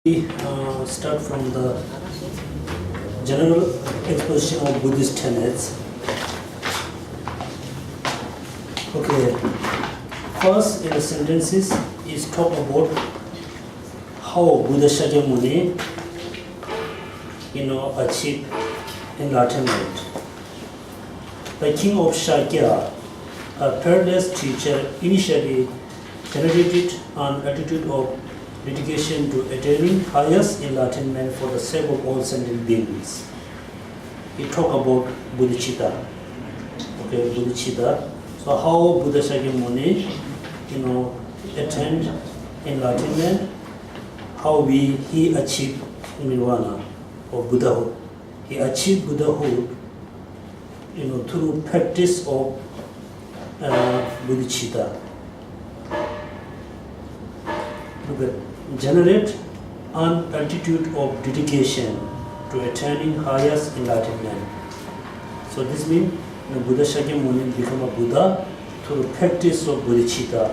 We start from the general exposition of Buddhist tenets. Okay, first in the sentences is talk about how Buddha Shakyamuni, achieved enlightenment. The king of Shakya, a peerless teacher, initially generated an attitude of dedication to attaining highest enlightenment for the sake of all sentient beings. We talk about bodhicitta. Okay, bodhicitta. So how Buddha Shakyamuni, attained enlightenment, how he achieved nirvana or Buddhahood. He achieved Buddhahood, through practice of bodhicitta. Generate an attitude of dedication to attaining highest enlightenment. So this means Buddha Shakyamuni become a Buddha through practice of bodhicitta.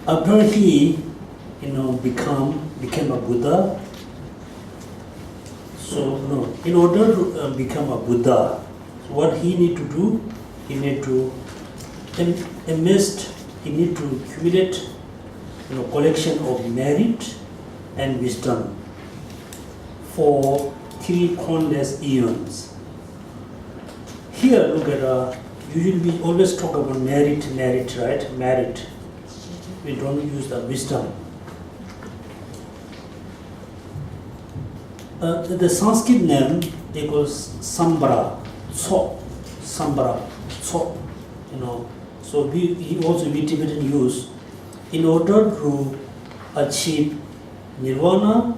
After he became a Buddha, so in order to become a Buddha, so what he need to do, he need to accumulate collection of merit and wisdom for 3 countless eons. Here, look at usually we always talk about merit, right? Merit. We don't use the wisdom. The Sanskrit name equals Sambara, So, Sambara, So. So we Tibetan use. In order to achieve nirvana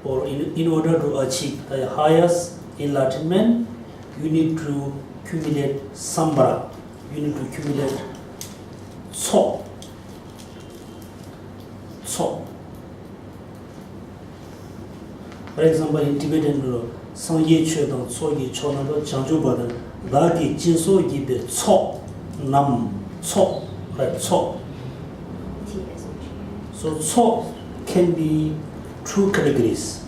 or in order to achieve the highest enlightenment, you need to accumulate sambara, you need to accumulate so. For example, in Tibetan, sangye chö dang so ye cho na ba jangju ba da da gi jin so yi be so nam so right so. So can be 2 categories,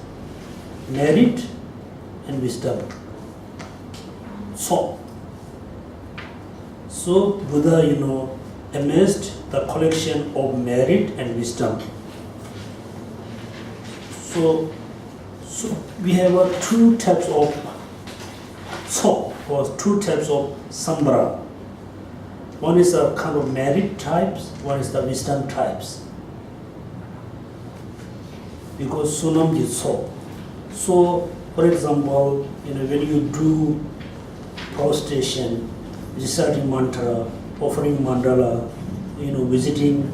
merit and wisdom. So Buddha, amassed the collection of merit and wisdom. So we have 2 types of so, or 2 types of sambara. One is a kind of merit types, one is the wisdom types. Because sunam is so. So, for example, when you do prostration, reciting mantra, offering mandala, visiting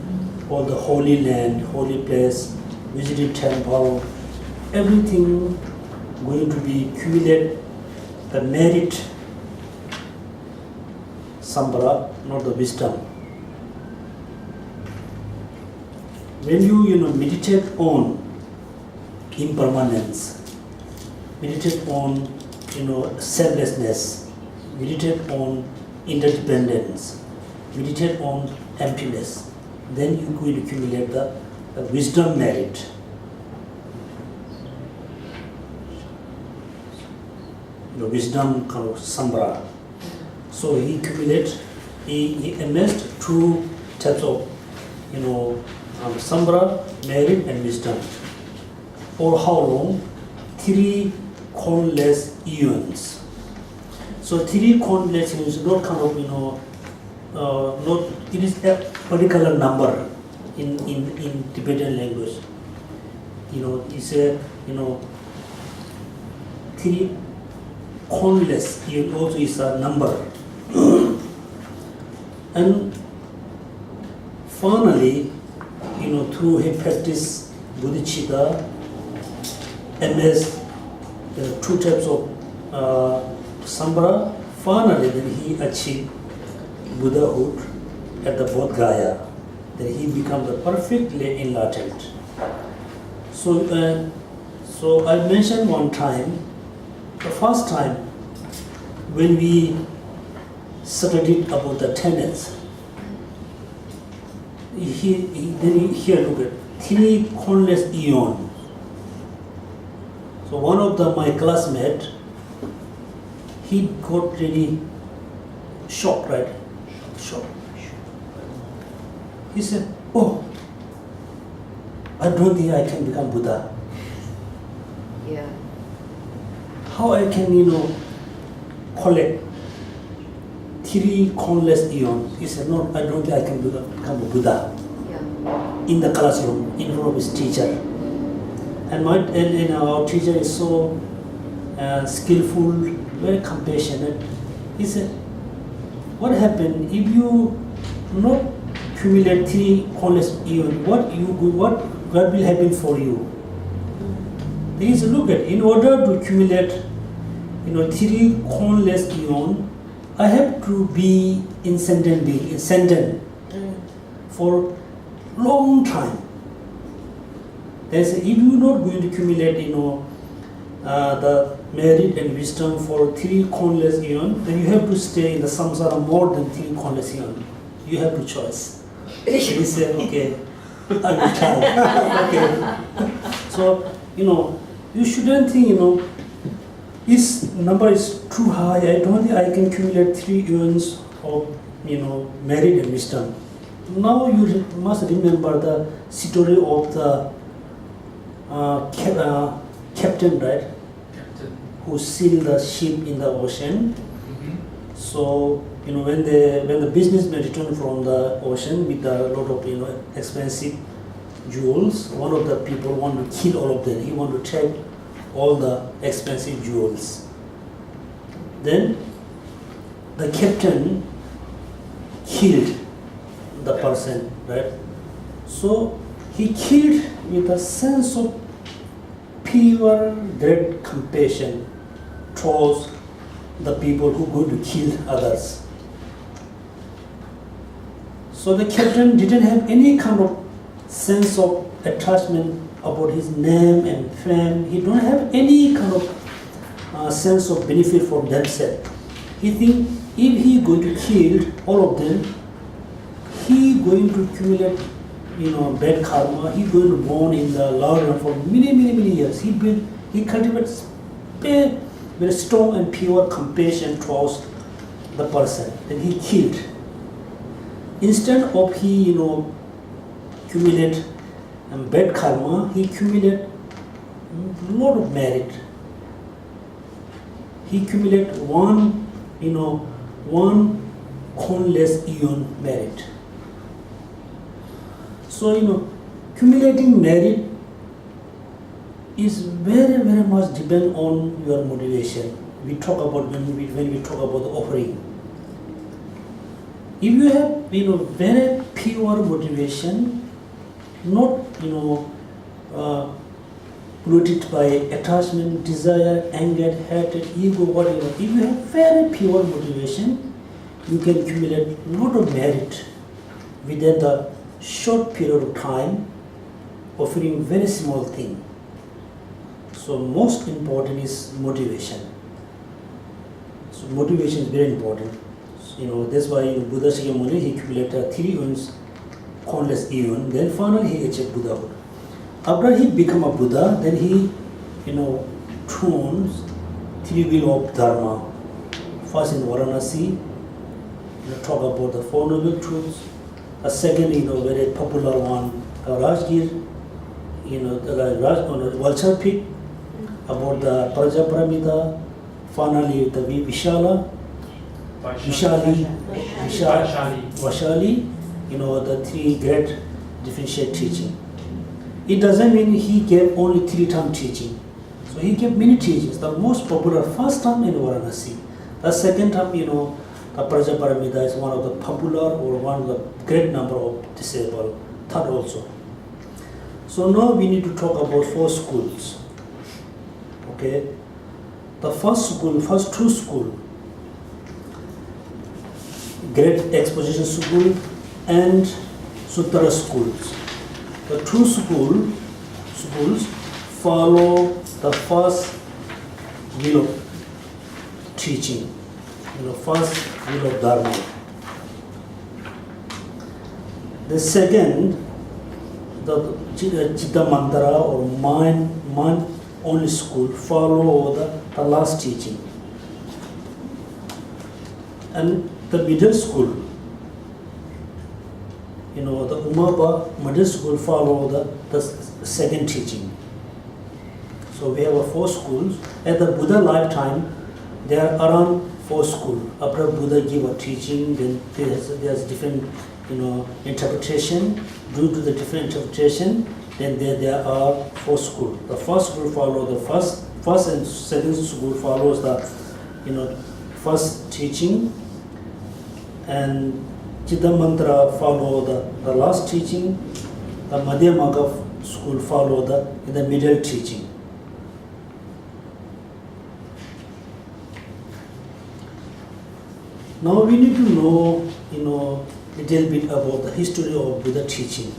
all the holy land, holy place, visiting temple, everything going to be accumulated the merit sambara, not the wisdom. When you meditate on impermanence, meditate on selflessness, meditate on interdependence, meditate on emptiness, then you will accumulate the wisdom merit. Wisdom kind of sambara. So he amassed 2 types of sambara, merit and wisdom. For how long? 3 countless eons. So 3 countless eons, not kind of not it is a particular number in Tibetan language. It's a 3 countless eons also is a number. And finally, through his practice bodhicitta, amassed 2 types of sambara. Finally, then he achieved Buddhahood at the Bodh Gaya. Then he becomes the perfectly enlightened. So I mentioned one time, the first time when we studied about the tenets, here look at three countless eons. So one of my classmates, he got really shocked, right? Shocked. He said, "Oh, I don't think I can become Buddha. Yeah. How I can, collect three countless eons?" He said, "No, I don't think I can become a Buddha." Yeah. In the classroom, in front of his teacher. And our teacher is so skillful, very compassionate. He said, "What happened if you not accumulate three countless eons? What will happen for you?" He said, "Look at, in order to accumulate, three countless eons, I have to be in sentient being, for long time. They say, if you're not going to accumulate, the merit and wisdom for three countless eons, then you have to stay in the samsara more than three countless eons. You have to choice." He said, "Okay, I will try." Okay. So, you shouldn't think, this number is too high. I don't think I can accumulate three eons of, merit and wisdom. Now you must remember the story of the captain, right? Captain. Who sailed the ship in the ocean. Mm-hmm. So when the businessman returned from the ocean with a lot of expensive jewels, one of the people wanted to kill all of them. He wanted to take all the expensive jewels. Then the captain killed the person, right? So he killed with a sense of pure, great compassion towards the people who go to kill others. So the captain didn't have any kind of sense of attachment about his name and fame. He don't have any kind of sense of benefit for themselves. He think if he going to kill all of them, he going to accumulate bad karma. He going to born in the Lord for many years. He cultivates very strong and pure compassion towards the person. Then he killed. Instead of he accumulate bad karma, he accumulate a lot of merit. He accumulate one countless eon merit. So accumulating merit is very much depend on your motivation. We talk about when we talk about the offering. If you have very pure motivation, not polluted by attachment, desire, anger, hatred, ego, whatever. If you have very pure motivation, you can accumulate a lot of merit within the short period of time, offering very small thing. So most important is motivation. So motivation is very important. So, that's why Buddha Shakyamuni, he accumulated 3 eons, countless eon. Then finally he achieved Buddhahood. After he became a Buddha, then he, tunes 3 wheels of Dharma. First in Varanasi, talk about the 4 noble truths. A second, very popular one, Rajgir, the vulture peak, about the Prajaparamita. Finally, the Vishala, Vishali, Vashali, the 3 great differentiate teaching. It doesn't mean he gave only 3 term teaching. So he gave many teachings. The most popular first term in Varanasi. The second term, the Prajaparamita is one of the popular or one of the great number of disabled. Third also. So now we need to talk about 4 schools. Okay. The first 2 school, Great Exposition School and Sutra schools. The 2 schools follow the first wheel of teaching, first wheel of Dharma. The second, the Chitta Mantra or mind only school follow the last teaching. And the middle school, the Umaba middle school follow the second teaching. So we have 4 schools. At the Buddha lifetime, there are around 4 schools. After Buddha give a teaching, then there's different interpretation. Due to the different interpretation, then there are 4 schools. The first school follow the first and second school follows the first teaching, and Chitta Mantra follow the last teaching. The Madhyamaka school follow the middle teaching. Now we need to know, a little bit about the history of Buddha teaching.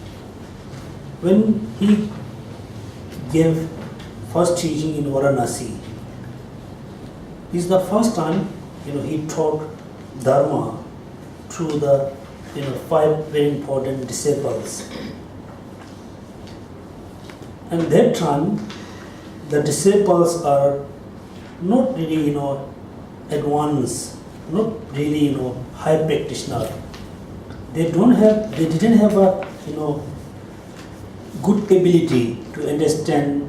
When he gave first teaching in Varanasi, this is the first time, he taught Dharma to the, 5 very important disciples. And that time, the disciples are not really, advanced, not really, high practitioner. They didn't have a, good ability to understand,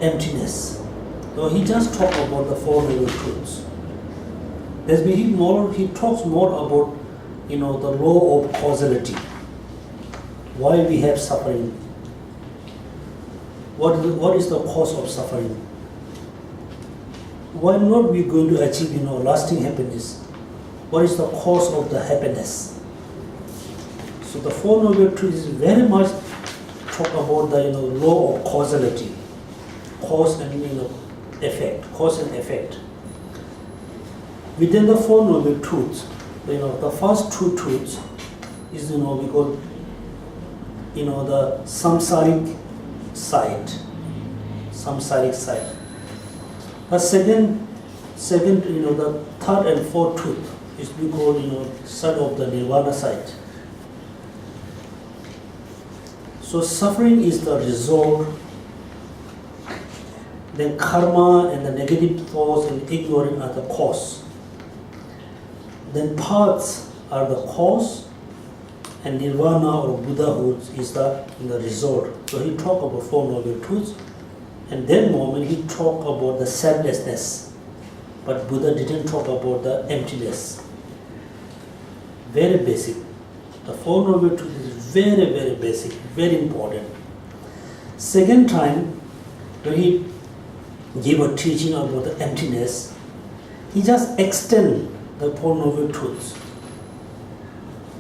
emptiness. So he just talked about the 4 noble truths. He talks more about, the law of causality. Why we have suffering? What is the cause of suffering? Why not we going to achieve, lasting happiness? What is the cause of the happiness? So the 4 noble truths very much talk about the law of causality, cause and effect, cause and effect. Within the 4 noble truths, the first 2 truths is we call the samsaric side. The second, the third and fourth truth is we call side of the nirvana side. So suffering is the result, then karma and the negative thoughts and ignoring are the cause. Then paths are the cause, and nirvana or Buddhahood is the result. So he talked about 4 noble truths, and then moment he talked about the selflessness, but Buddha didn't talk about the emptiness. Very basic. The 4 noble truths is very, very basic, very important. Second time, when he gave a teaching about the emptiness, he just extended the 4 noble truths.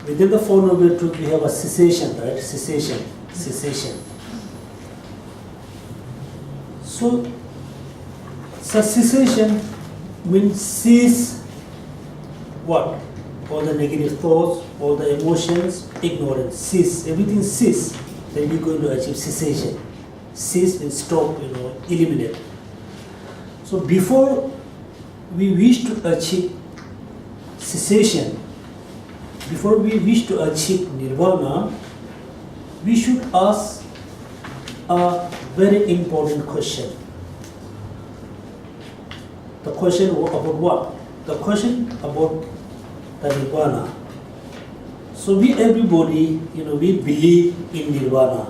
Within the 4 noble truths, we have a cessation, right? Cessation. So cessation means cease what? All the negative thoughts, all the emotions, ignorance, cease. Everything cease. Then we're going to achieve cessation. Cease means stop, eliminate. So before we wish to achieve cessation, before we wish to achieve nirvana, we should ask a very important question. The question about what? The question about the nirvana. So everybody, we believe in nirvana.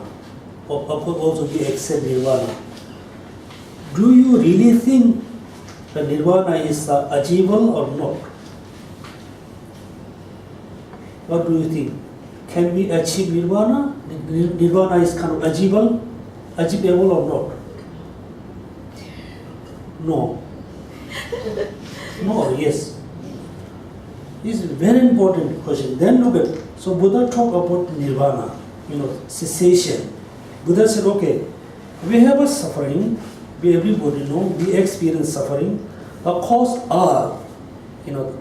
Also we accept nirvana. Do you really think that nirvana is achievable or not? What do you think? Can we achieve nirvana? Nirvana is kind of achievable or not? No. No, yes. This is a very important question. Then look at, so Buddha talked about nirvana, cessation. Buddha said, okay, we have a suffering, everybody know, we experience suffering. The cause are,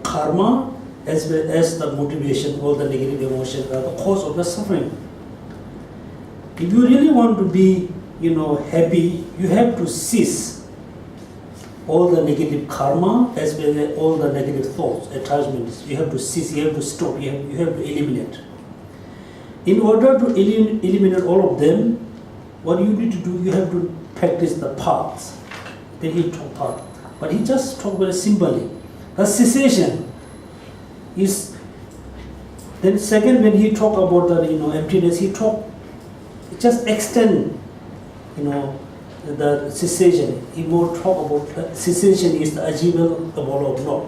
karma, as well as the motivation, all the negative emotions are the cause of the suffering. If you really want to be, happy, you have to cease all the negative karma as well as all the negative thoughts, attachments. You have to cease, you have to stop, you have to eliminate. In order to eliminate all of them, what you need to do, you have to practice the paths. Then he talked path. But he just talked very simply. The cessation is, then second when he talked about the emptiness, he just extend the cessation. He more talk about the cessation is the achievable or not.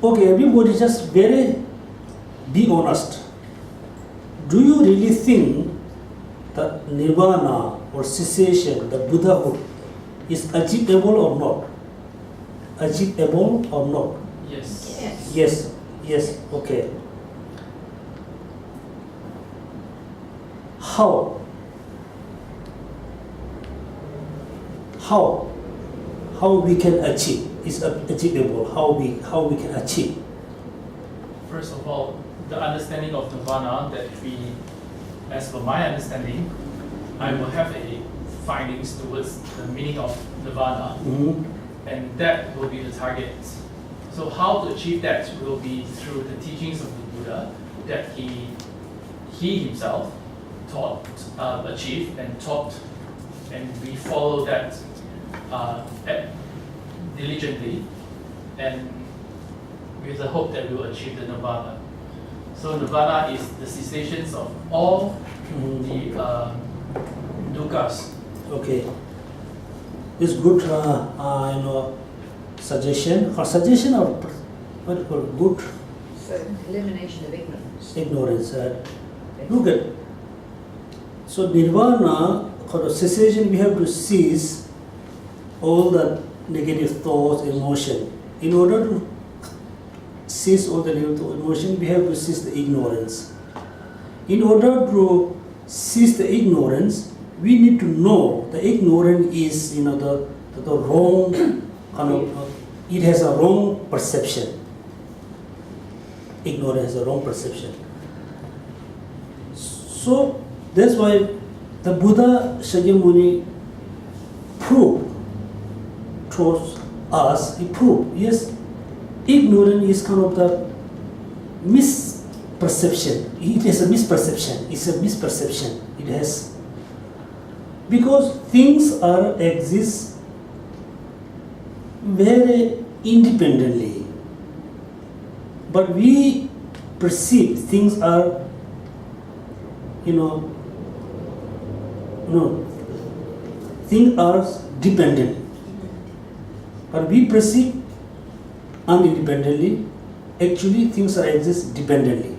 Okay, everybody just be honest. Do you really think that nirvana or cessation, the Buddhahood, is achievable or not? Achievable or not? Yes. Yes, okay. How we can achieve is achievable, how we can achieve. First of all, the understanding of nirvana that we, as per my understanding, I will have a findings towards the meaning of nirvana, and that will be the target. So how to achieve that will be through the teachings of the Buddha that he himself taught, achieved and taught, and we follow that diligently, and with the hope that we will achieve the nirvana. So nirvana is the cessations of all the dukkhas. Okay, it's good suggestion or what do you call it? Good So elimination of ignorance. ignorance. Look at, so nirvana, for cessation, we have to cease all the negative thoughts, emotion. In order to cease all the negative emotion, we have to cease the ignorance. In order to cease the ignorance, we need to know the ignorance is the wrong kind of, it has a wrong perception. Ignorance has a wrong perception. So that's why the Buddha Shakyamuni proved towards us, he proved, yes, ignorance is kind of the misperception. It has a misperception. It's a misperception. It has, because things exist very independently, but we perceive things are, things are dependent, but we perceive independently. Actually, things exist dependently.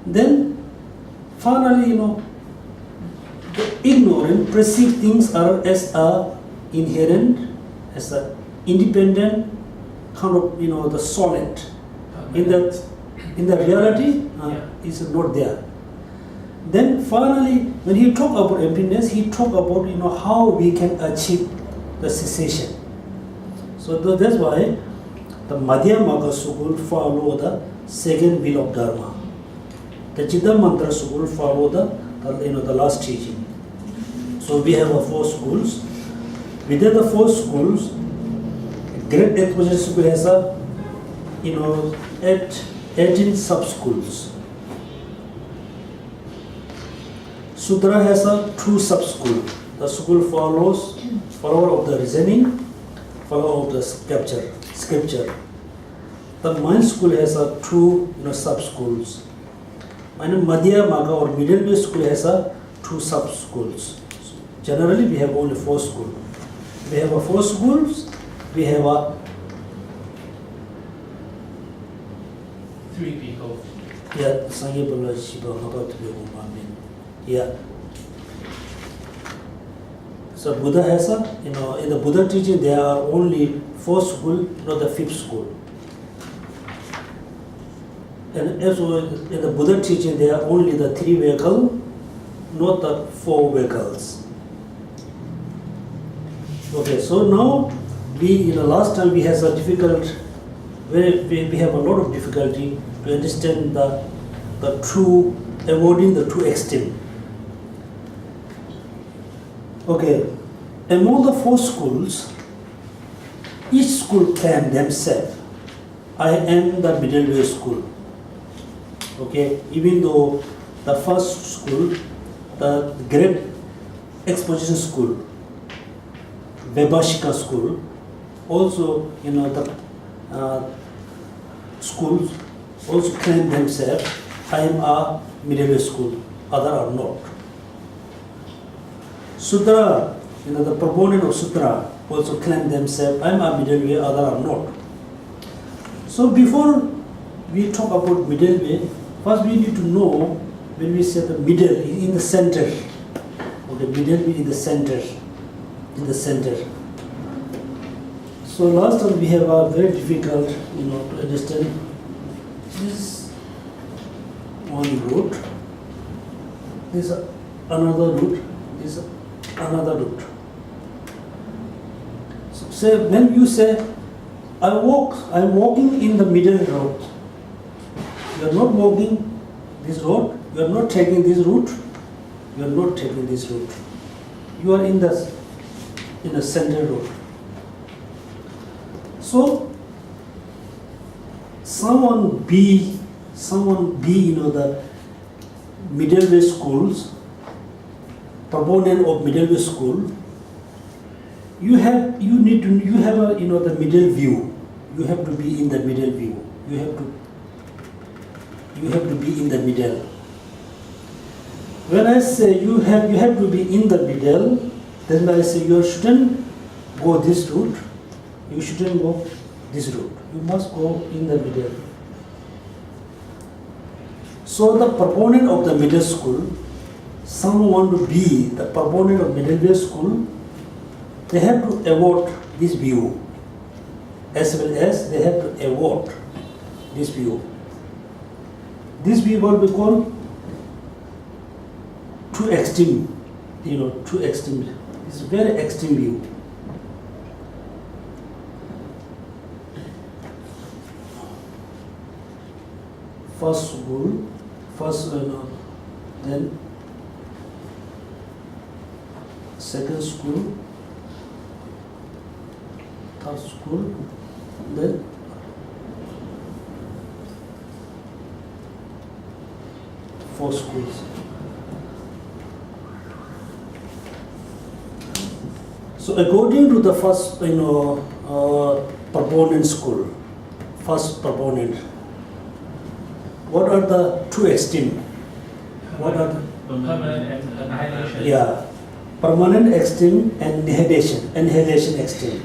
Then, finally, the ignorant perceive things are as a inherent, as a independent kind of, the solid. In the reality, is not there. Then finally, when he talk about emptiness, he talk about how we can achieve the cessation. So that's why the Madhyamaka school follow the second will of Dharma. The Chitta Mantra school follow the last teaching. So we have 4 schools. Within the 4 schools, Great Exposition School has 18 sub-schools. Sutra has 2 sub-schools. The school follows follower of the reasoning, follower of the scripture. The mind school has 2 sub-schools. And Madhyamaka or middle way school has 2 sub-schools. Generally, we have only 4 schools. We have 4 schools. We have 3 people. Yeah, Sangye Shiba Magat yeah. So Buddha has in the Buddha teaching there are only 4 schools, not the 5th school. And also in the Buddha teaching there are only the 3 vehicles, not the 4 vehicles. Okay, so now last time we had a difficult, we have a lot of difficulty to understand the true, avoiding the true extreme. Okay, among the 4 schools, each school claimed themselves I am the middle way school. Okay, even though the first school, the great exposition school, Vibhashika school, also the schools also claim themselves, I am a middle way school, other are not. Sutra, the proponent of Sutra also claim themselves, I am a middle way, other are not. So before we talk about middle way, first we need to know when we say the middle in the center. Okay, middle way in the center. In the center. So last time we have a very difficult, to understand. This one root. This another root. This another root. So say when you say I'm walking in the middle road. You are not walking this road. You are not taking this route. You are not taking this route. You are in the center road. So someone be the middle way schools, proponent of middle way school. You have the middle view. You have to be in the middle view. You have to be in the middle. When I say you have to be in the middle, then I say you shouldn't go this route. You shouldn't go this route. You must go in the middle. So the proponent of the middle school, someone want to be the proponent of middle way school, they have to avoid this view, as well as they have to avoid this view. This view what we call too extreme, too extreme. It's a very extreme view. First school, then second school, third school, then fourth schools. So according to the first, proponent school, first proponent, what are the two extreme? What are the permanent and annihilation? Yeah, permanent extreme and annihilation extreme.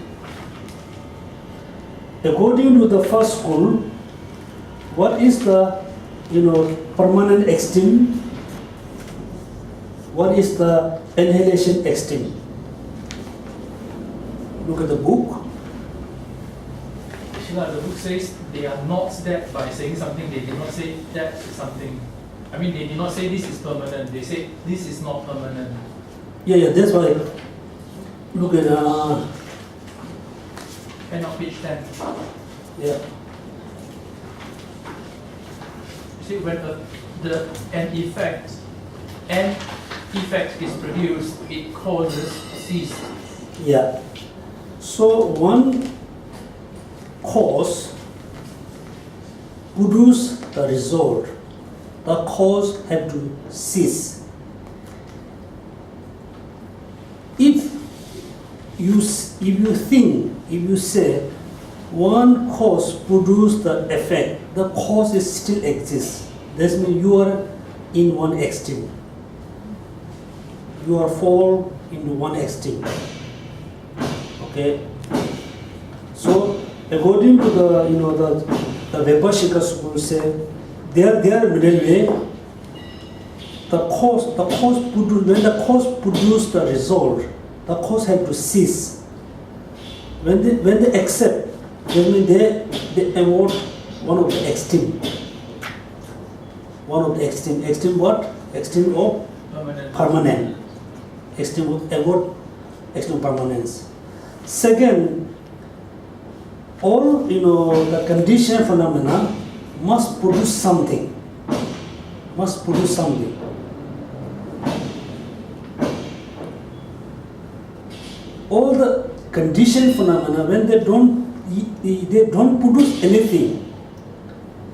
According to the first school, what is the permanent extreme? What is the annihilation extreme? Look at the book. The book says they are not that by saying something. They did not say that is something. I mean, they did not say this is permanent. They say this is not permanent. Yeah, that's why. Look at End of page 10. yeah. You see, when an effect is produced, it causes cease. Yeah. So one cause produce the result. The cause have to cease. If you say one cause produce the effect, the cause is still exists. That means you are in one extreme. You are fall into one extreme. Okay. So according to the Vibhashika school say they are middle way. When the cause produce the result, the cause have to cease. When they accept, that means they avoid one of the extreme. One of the extreme. Extreme what? Extreme of permanent. Extreme of avoid extreme permanence. Second, all the conditioned phenomena must produce something. Must produce something. All the conditioned phenomena, when they don't they don't produce anything.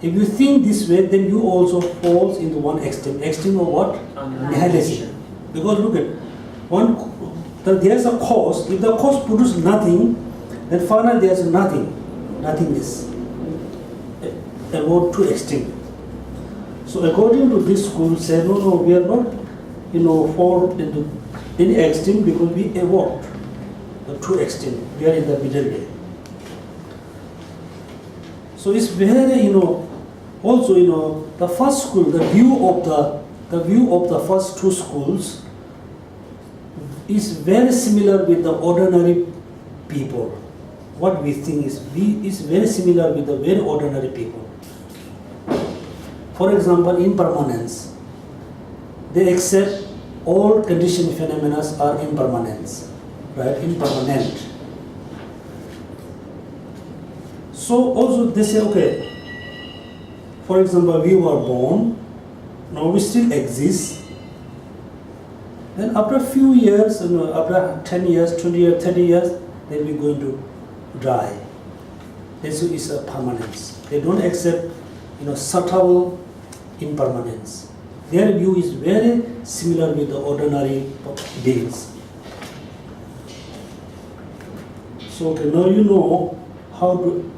If you think this way, then you also falls into one extreme. Extreme of what? Annihilation. Because look at there's a cause. If the cause produces nothing, then finally there's nothing. Nothingness. About two extreme. So according to this school, say no, we are not, fall into any extreme because we evolved the two extreme. We are in the middle way. So it's very, also, the first school, the view of the first two schools is very similar with the ordinary people. What we think is very similar with the very ordinary people. For example, impermanence. They accept all conditioned phenomena are impermanence, right? Impermanent. So also they say, okay, for example, we were born, now we still exist. Then after a few years, after 10 years, 20 years, 30 years, then we're going to die. This is a permanence. They don't accept, subtle impermanence. Their view is very similar with the ordinary beings. So okay, now you know how to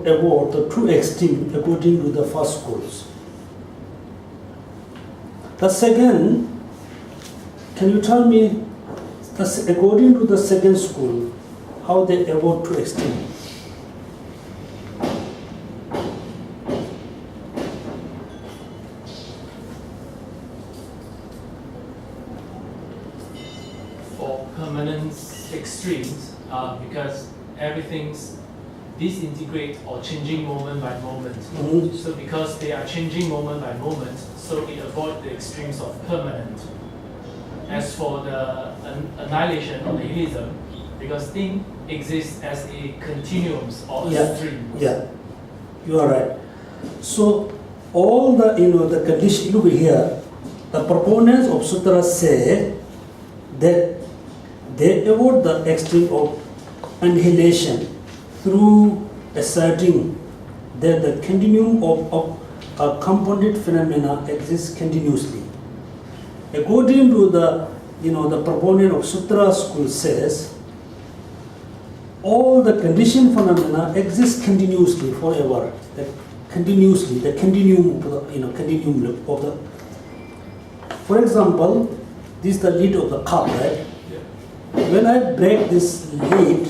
avoid the true extreme according to the first schools. The second, can you tell me, according to the second school, how they avoid true extreme? For permanence extremes, because everything's disintegrate or changing moment by moment. Mm-hmm. So because they are changing moment by moment, so it avoids the extremes of permanent. As for the annihilation or nihilism, because thing exists as a continuum or a stream. Yeah, you are right. So all the the condition, look here, the proponents of Sutra say that they avoid the extreme of annihilation through asserting that the continuum of a compounded phenomena exists continuously. According to the the proponent of Sutra school says, all the conditioned phenomena exist continuously forever. The continuum of the continuum of the. For example, this is the lid of the cup, right? Yeah. When I break this lid,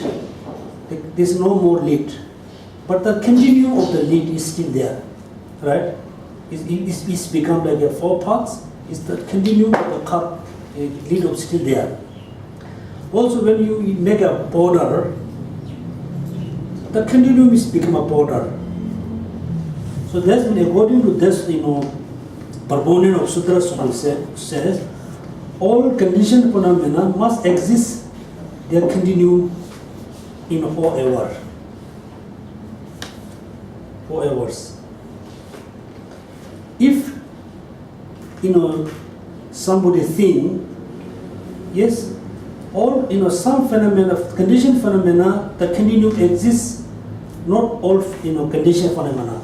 there is no more lid, but the continuum of the lid is still there, right? It's become like a 4 parts. Is the continuum of the cup lid is still there. Also, when you make a border, the continuum is become a border. So that's when, according to this, proponent of Sutra school says, all conditioned phenomena must exist their continuum forever. If somebody think, yes, all some phenomena, conditioned phenomena, the continuum exists, not all conditioned phenomena,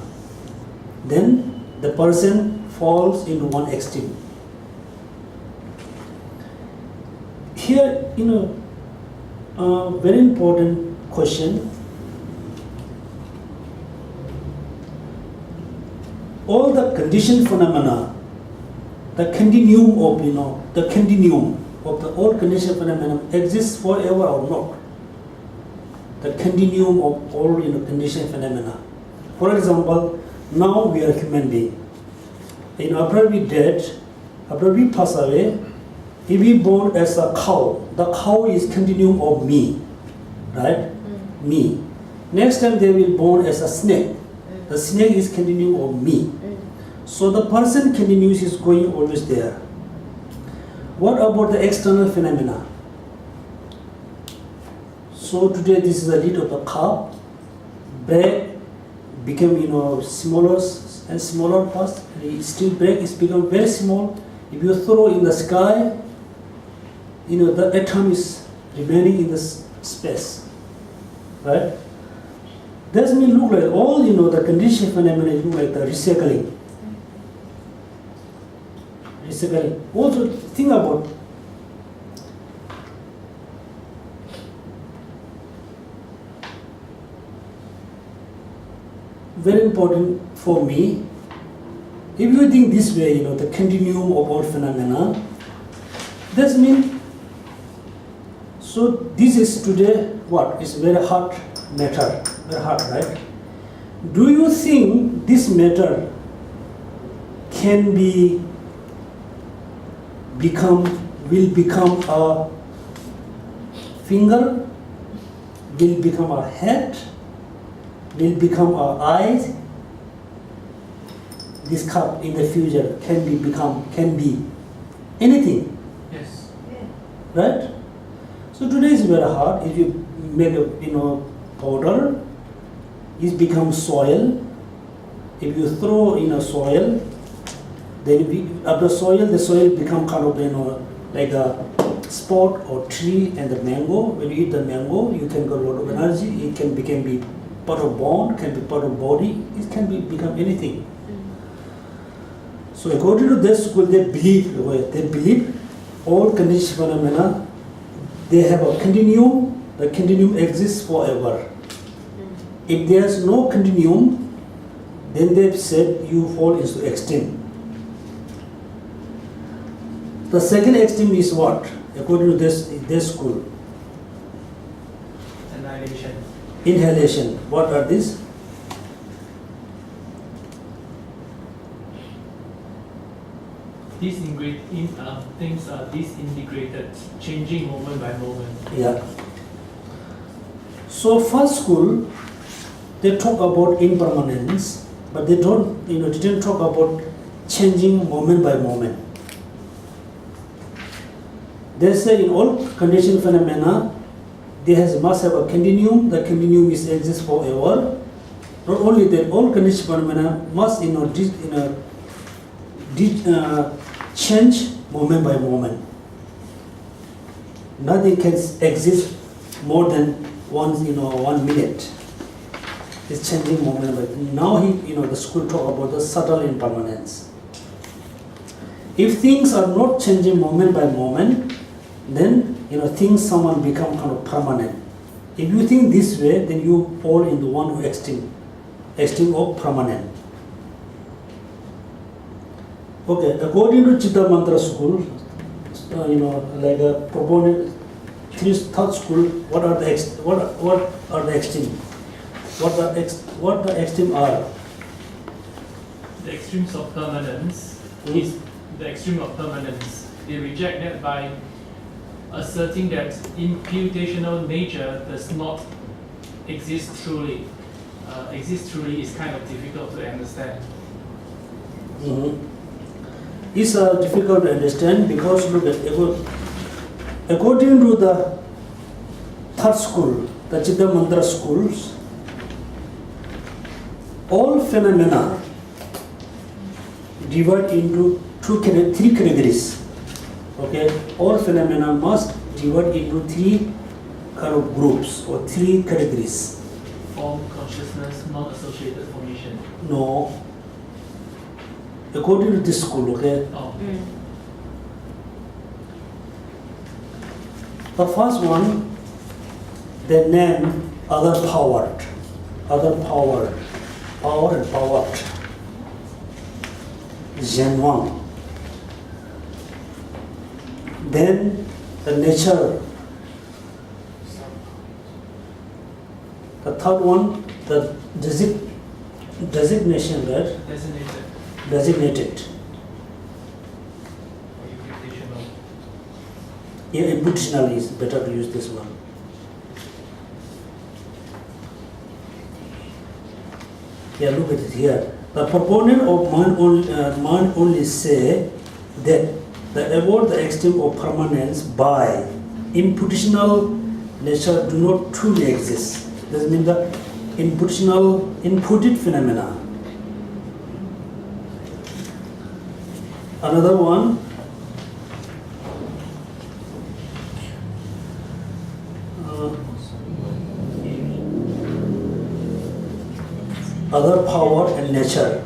then the person falls into one extreme. Here, very important question. All the conditioned phenomena, the continuum of the all conditioned phenomena exists forever or not? The continuum of all conditioned phenomena. For example, now we are human being. After we dead, after we pass away, if we born as a cow, the cow is continuum of me, right? Me. Next time they will born as a snake. The snake is continuum of me. So the person continues is going always there. What about the external phenomena? So today this is a lid of the cup. Break became smaller and smaller parts. Still break is become very small. If you throw in the sky, the atom is remaining in the space, right? That means look like all the conditioned phenomena look like the recycling. Recycling. Also think about very important for me. If you think this way, the continuum of all phenomena, that means, so this is today what? It's very hard matter, very hard, right? Do you think this matter can will become a finger, will become a head, will become a eye? This cup in the future can be anything. Yes. Right? So today is very hard. If you make a powder, it becomes soil. If you throw in a soil, then after soil, the soil become kind of like a spot or tree and the mango. When you eat the mango, you can get a lot of energy. It can be part of bone, can be part of body. It can become anything. So according to this school, they believe all conditioned phenomena, they have a continuum. The continuum exists forever. If there's no continuum, then they've said you fall into extreme. The second extreme is what? According to this school, Annihilation. inhalation. What are these? Things are disintegrated, changing moment by moment. Yeah. So first school, they talk about impermanence, but they didn't talk about changing moment by moment. They say in all conditioned phenomena, must have a continuum. The continuum exists forever. Not only that, all conditioned phenomena must change moment by moment. Nothing can exist more than 1 minute. It's changing moment by moment. Now the school talk about the subtle impermanence. If things are not changing moment by moment, then things someone become kind of permanent. If you think this way, then you fall into one extreme of permanent. Okay, according to Chitta Mantra school, like a proponent, third school, what are the extreme? What the extreme are? The extremes of permanence is the extreme of permanence. They reject that by asserting that imputational nature does not exist truly. Exist truly is kind of difficult to understand. Mm-hmm. It's difficult to understand because look at according to the third school, the Chitta Mantra schools, all phenomena divide into three categories. Okay, all phenomena must divide into three kind of groups or three categories. Form, consciousness, non-associated formation. No. According to this school, okay? Oh. The first one, they name other power and powered. Zhenwang. Then the nature. The third one, the designation, right? Designated. Yeah, imputational is better to use this one. Yeah, look at it here. The proponent of mind only say that about the extreme of permanence by imputational nature do not truly exist. This means the inputted phenomena. Another one, nature.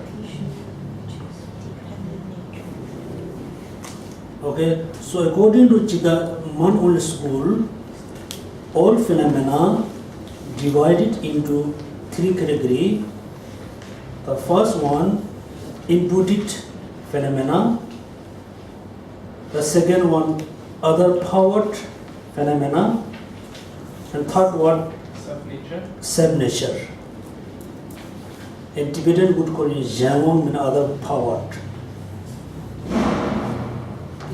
Okay, so according to Chitta Manoli school, all phenomena divided into three categories. The first one, embodied phenomena. The second one, other powered phenomena. And third one, Self-nature. self-nature. In Tibetan would call it Jamon and other powered.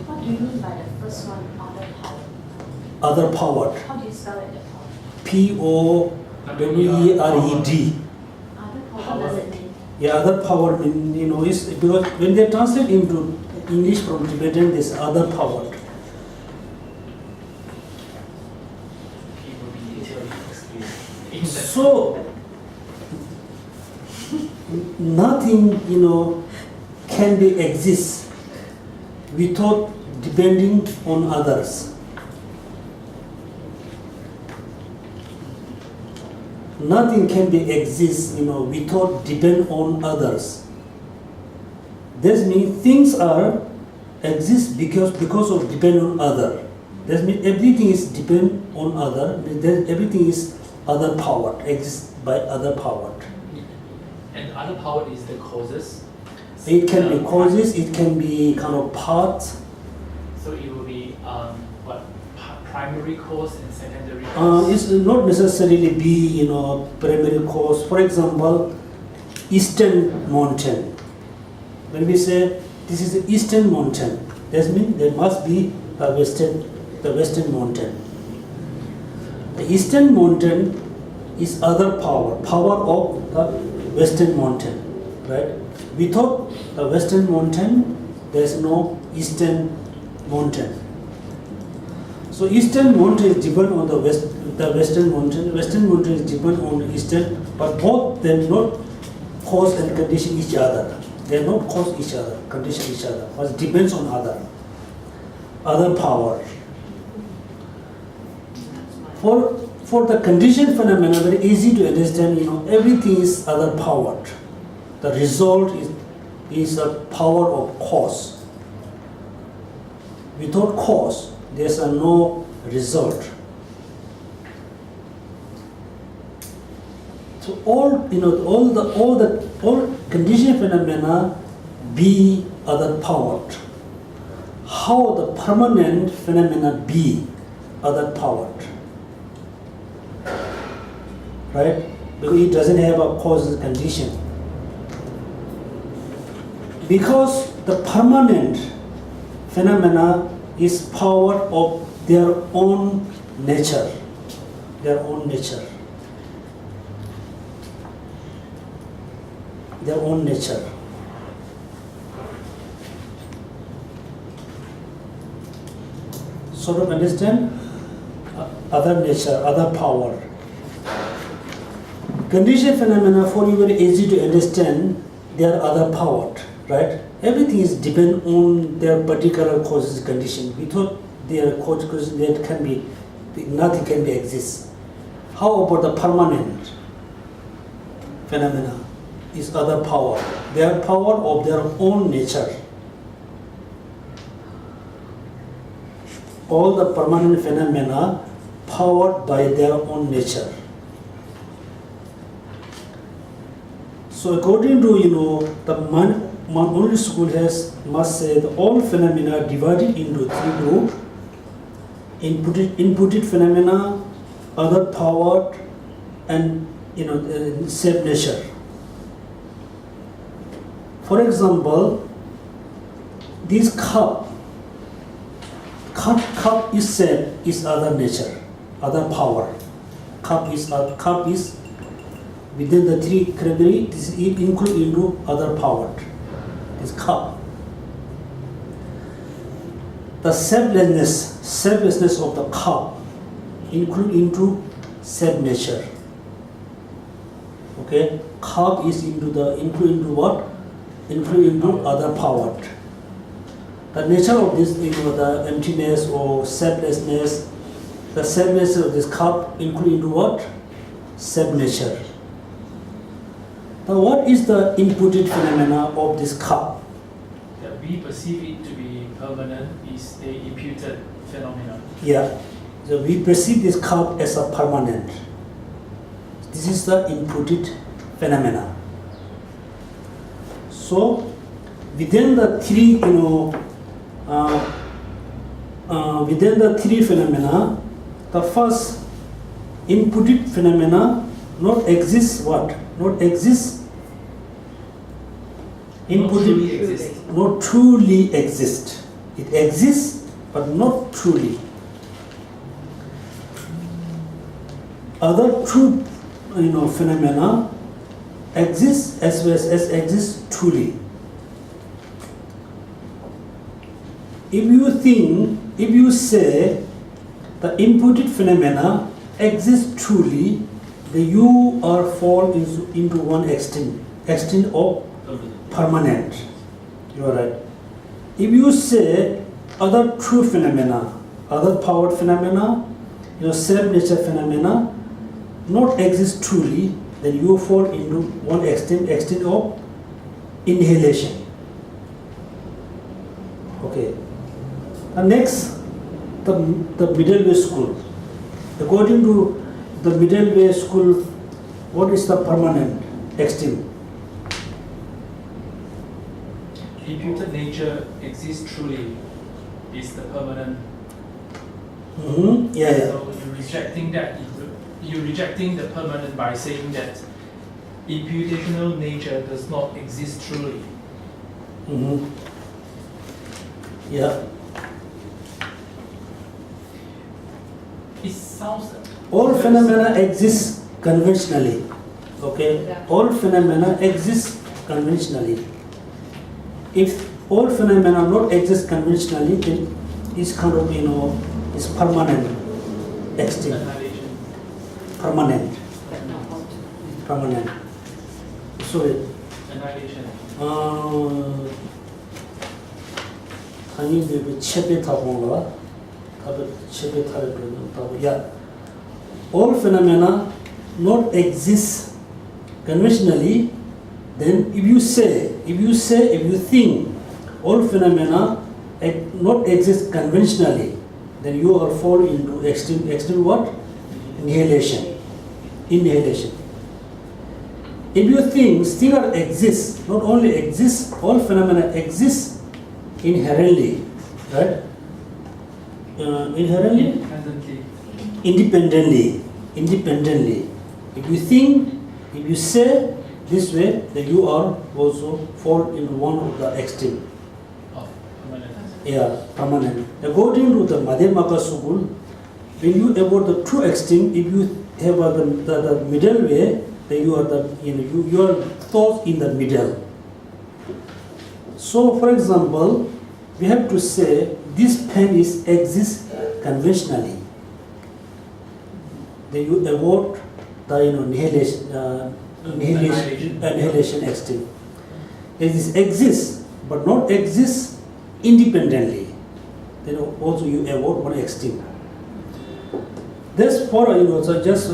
What do you mean by the first one, other power? Other powered. How do you spell it, the power? Powered. Other power, what does it mean? Yeah, other power mean, is because when they translate into English from Tibetan, this other powered. So nothing, can be exist without depending on others. Nothing can be exist, without depend on others. That means things are exist because of depend on other. That means everything is depend on other. Everything is other powered, exists by other powered. And other power is the causes. It can be causes, it can be kind of parts. So it will be primary cause and secondary cause. It's not necessarily be primary cause. For example, Eastern Mountain. When we say this is the Eastern Mountain, that means there must be the Western Mountain. The Eastern Mountain is other power of the Western Mountain, right? Without the Western Mountain, there is no Eastern Mountain. So Eastern Mountain is depend on the Western Mountain. Western Mountain is depend on the Eastern, but both them not cause and condition each other. They not cause each other, condition each other, but it depends on other power. For the conditioned phenomena, very easy to understand. Everything is other powered. The result is a power of cause. Without cause, there's no result. So all conditioned phenomena be other powered. How the permanent phenomena be other powered? Right? Because it doesn't have a cause and condition. Because the permanent phenomena is power of their own nature. Their own nature. Their own nature. Sort of understand? Other nature, other power. Conditioned phenomena for you very easy to understand. They are other powered, right? Everything is depend on their particular causes condition. Without their causes, that can be nothing can be exist. How about the permanent phenomena? Is other power. They are power of their own nature. All the permanent phenomena powered by their own nature. So according to the Manoli school must say that all phenomena divided into three groups: inputted phenomena, other powered, and self nature. For example, this cup itself is other nature, other power. Cup is within the three categories. This include into other power. This cup. The selflessness of the cup include into self nature. Okay, cup is include into what? Include into other power. The nature of this, the emptiness or selflessness, the selflessness of this cup include into what? Self nature. Now, what is the inputted phenomena of this cup? That we perceive it to be permanent is the imputed phenomenon. Yeah. So we perceive this cup as a permanent. This is the inputted phenomena. So within the three, within the three phenomena, the first inputted phenomena not exists. What? Not exists. Truly exist. Not truly exist. It exists, but not truly. Other true, phenomena exist as well as exist truly. If you say the inputted phenomena exist truly, then you are fall into one extent of permanent. You are right. If you say other true phenomena, other powered phenomena, self-nature phenomena, not exist truly, then you fall into one extent of inhalation. Okay. And next, the middle way school. According to the middle way school, what is the permanent extent? Imputed nature exists truly is the permanent. Mm-hmm. Yeah. So you're rejecting the permanent by saying that imputational nature does not exist truly. Mm-hmm. Yeah. It sounds. All phenomena exist conventionally. Okay. All phenomena exist conventionally. If all phenomena not exist conventionally, then it's kind of it's permanent extinct. Annihilation. Permanent. But not want. Permanent. Sorry. Annihilation. 아니 그 첩에 타고가 답을 첩에 타를 그러는 답을 yeah. All phenomena not exist conventionally. Then if you think all phenomena not exist conventionally, then you are fall into extreme what? Inhalation. If you think still exists, not only exists, all phenomena exist inherently, right? Inherently? Independently. If you think, if you say this way, then you are also fall into one of the extreme. Of permanent. Yeah, permanent. According to the Madhyamaka school, when you avoid the true extreme, if you have the middle way, then you are your thoughts in the middle. So, for example, we have to say this pen exists conventionally. Then you avoid the annihilation extreme. It exists, but not exists independently. Then also you avoid one extreme. This for so just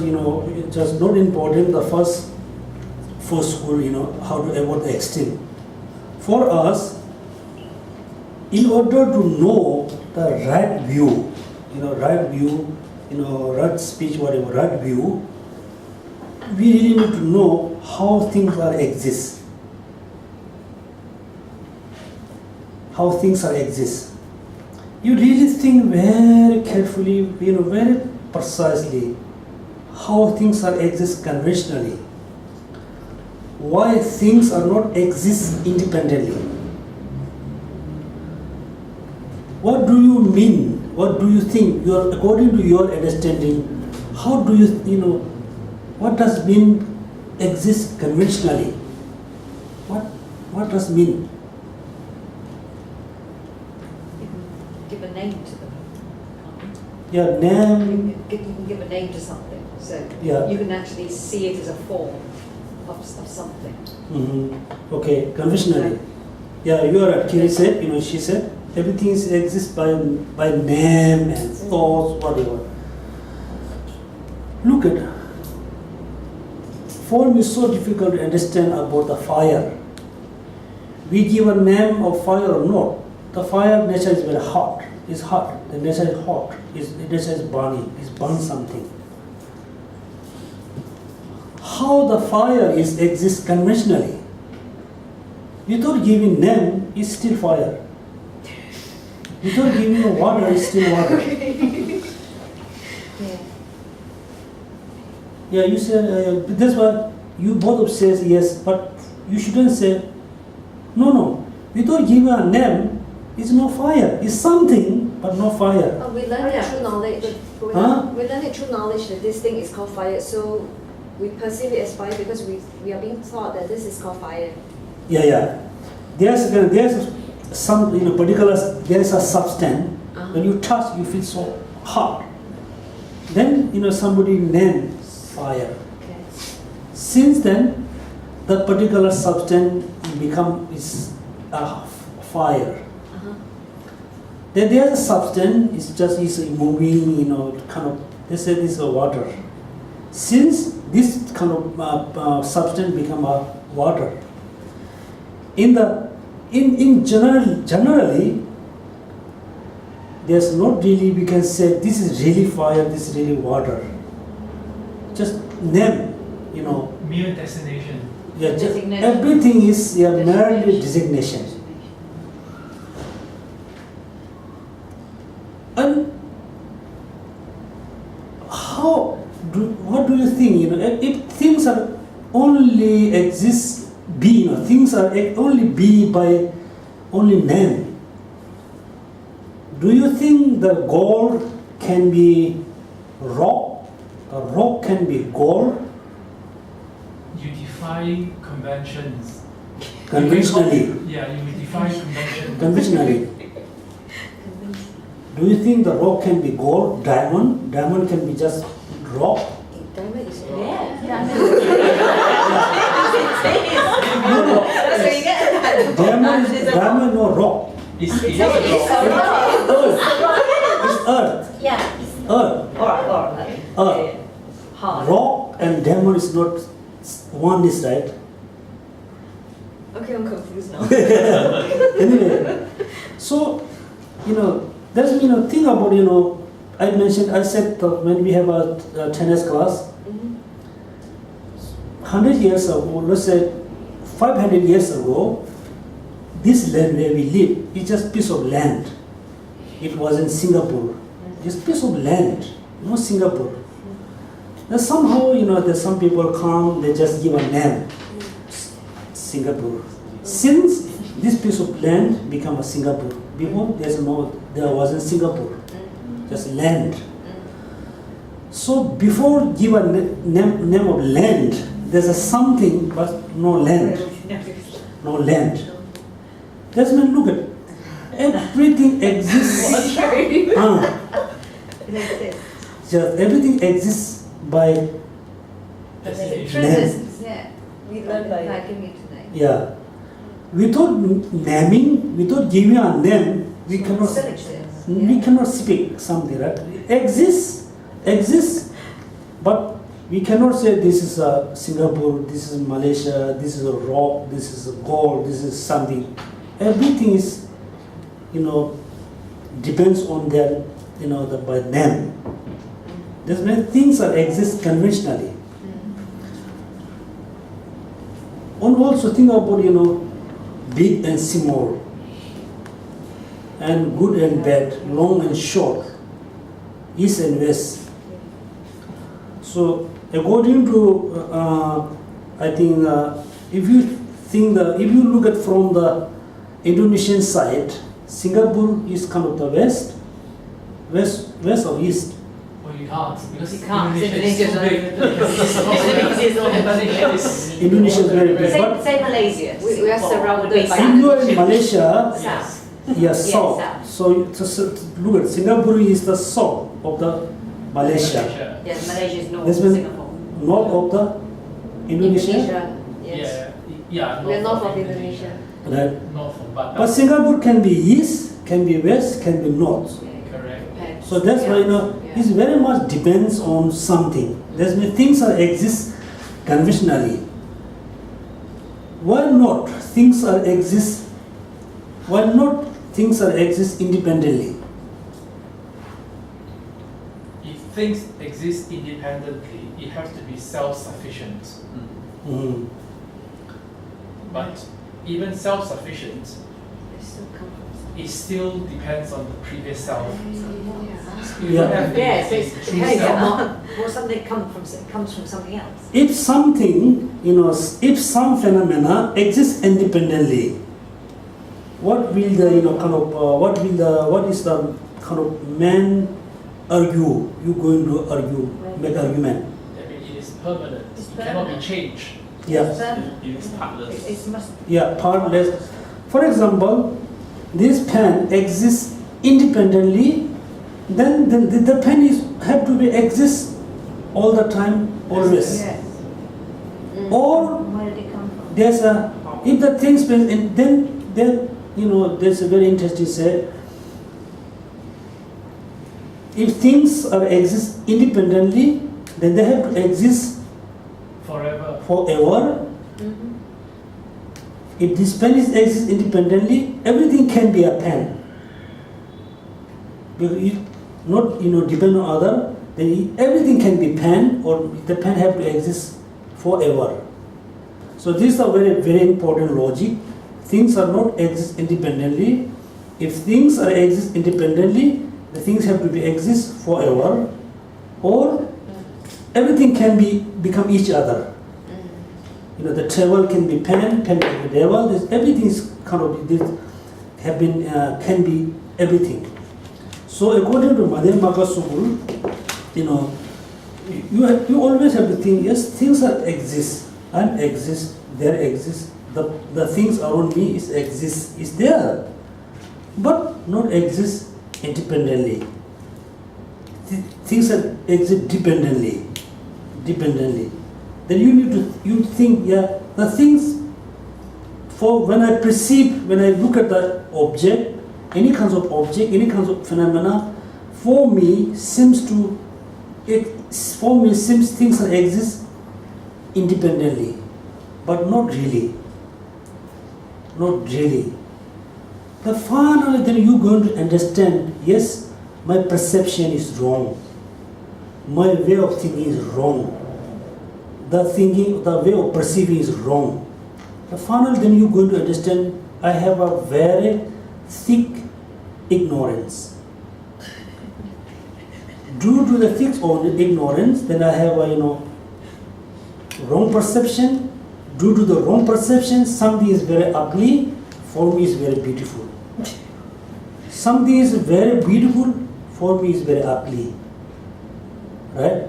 not important the first school how to avoid the extreme. For us, in order to know the right view, right speech, whatever, right view, we really need to know how things exist. How things exist. You really think very carefully, very precisely how things exist conventionally. Why things are not exist independently. What do you mean? What do you think? According to your understanding, how do you what does mean exist conventionally? What does mean? You can give a name to them. Yeah, name. You can give a name to something, so Yeah. you can actually see it as a form of something. Mm-hmm. Okay, conventionally. Yeah, you are right. Kiri said, she said, everything exists by name and thoughts, whatever. Look at for me, it's so difficult to understand about the fire. We give a name of fire or not. The fire nature is very hot. It's hot. The nature is hot. The nature is burning. It's burn something. How the fire exists conventionally, without giving name, is still fire. Without giving water, is still water. Yeah. Yeah, you say that's what you both of says yes, but you shouldn't say no. Without giving a name, it's no fire. It's something, but no fire. We learn it through knowledge. Huh? We learn it through knowledge that this thing is called fire. So we perceive it as fire because we are being taught that this is called fire. Yeah. There's some particular. There's a substance. When you touch, you feel so hot. Then somebody names fire. Okay. Since then, that particular substance is a fire. Then there's a substance, is moving, kind of, they say this is water. Since this kind of substance become a water, generally, there's not really, we can say this is really fire, this is really water. Just name, Mere designation. Yeah, Designation. everything is merely designation. And what do you think? If things are only exist, things are only be by only name. Do you think the gold can be rock? The rock can be gold? You defy conventions. Conventionally. You defy conventions. Conventionally. Do you think the rock can be gold, diamond? Diamond can be just rock? Diamond is rock. Yeah. No. That's where you get that. Diamond no rock. It's It's a rock. It's earth. Yeah. Earth. Alright. Earth. Hard. Rock and diamond is not one is right. Okay, I'm confused now. Anyway, so there's think about I said that when we have a tennis class, 100 years ago, let's say 500 years ago, this land where we live is just piece of land. It was in Singapore. Just piece of land, Singapore. Then somehow, there's some people come, they just give a name, Singapore. Since this piece of land become a Singapore, before there wasn't Singapore, just land. So before give a name of land, there's a something but no land. No land. That's when look at everything exists. Just everything exists by Destination. Yeah. We learned by tonight. yeah. Without naming, without giving a name, we cannot speak something, right? Exists, but we cannot say this is a Singapore, this is Malaysia, this is a rock, this is a gold, this is something. Everything is, depends on their, by name. There's many things that exist conventionally. And also think about, big and small, and good and bad, long and short, east and west. So according to, I think, if you look at from the Indonesian side, Singapore is kind of the west or east. Well, you can't because You can't. Indonesia is so big. Indonesia is very big. But Say Malaysia. We are surrounded by India and Malaysia, South. yes, south. south. So look at Singapore is the south of the Malaysia. Yeah, Malaysia is north This of means Singapore. north of the Indonesia. Yes. Yeah. We are north of Indonesia. Right. North of Batam. But Singapore can be east, can be west, can be north. Correct. So that's why it very much depends on something. There's many things that exist conventionally, why not things are exist? Why not things are exist independently? If things exist independently, it has to be self-sufficient. Mm. But even self-sufficient, It still comes from it still depends on the previous self. You Yeah. don't have Yes, a it's true behavior, self. or something comes from something else. If something, if some phenomena exist independently, what will the, what is the kind of man argue? You going to argue, make argument? I mean, it is permanent. It's It cannot be permanent. changed. Yes. It is partless. It must. Yeah, partless. For example, this pen exists independently, then the pen is have to be exist all the time, always. Yes. Or Where did it come from? there's a, if the things and then there's a very interesting say, if things are exist independently, then they have to exist Forever. forever. Mhm. If this pen is exists independently, everything can be a pen. Because it not depend on other, then everything can be pen, or the pen have to exist forever. So this is a very, very important logic. Things are not exist independently. If things are exist independently, the things have to be exist forever, or everything can become each other. The table can be pen can be devil. Everything is kind of this have been can be everything. So according to Madhyamaka school, you always have to think, yes, things are exist and exist, there exist. The things around me is there, but not exist independently. Things are exist dependently. Then you think, yeah, the things for when I look at the object, any kinds of object, any kinds of phenomena, for me seems things that exist independently, but not really. Not really. The finally then you're going to understand, yes, my perception is wrong. My way of thinking is wrong. The way of perceiving is wrong. The finally then you're going to understand, I have a very thick ignorance. Due to the thick ignorance, then I have a wrong perception. Due to the wrong perception, something is very ugly, for me is very beautiful. Something is very beautiful, for me is very ugly. Right?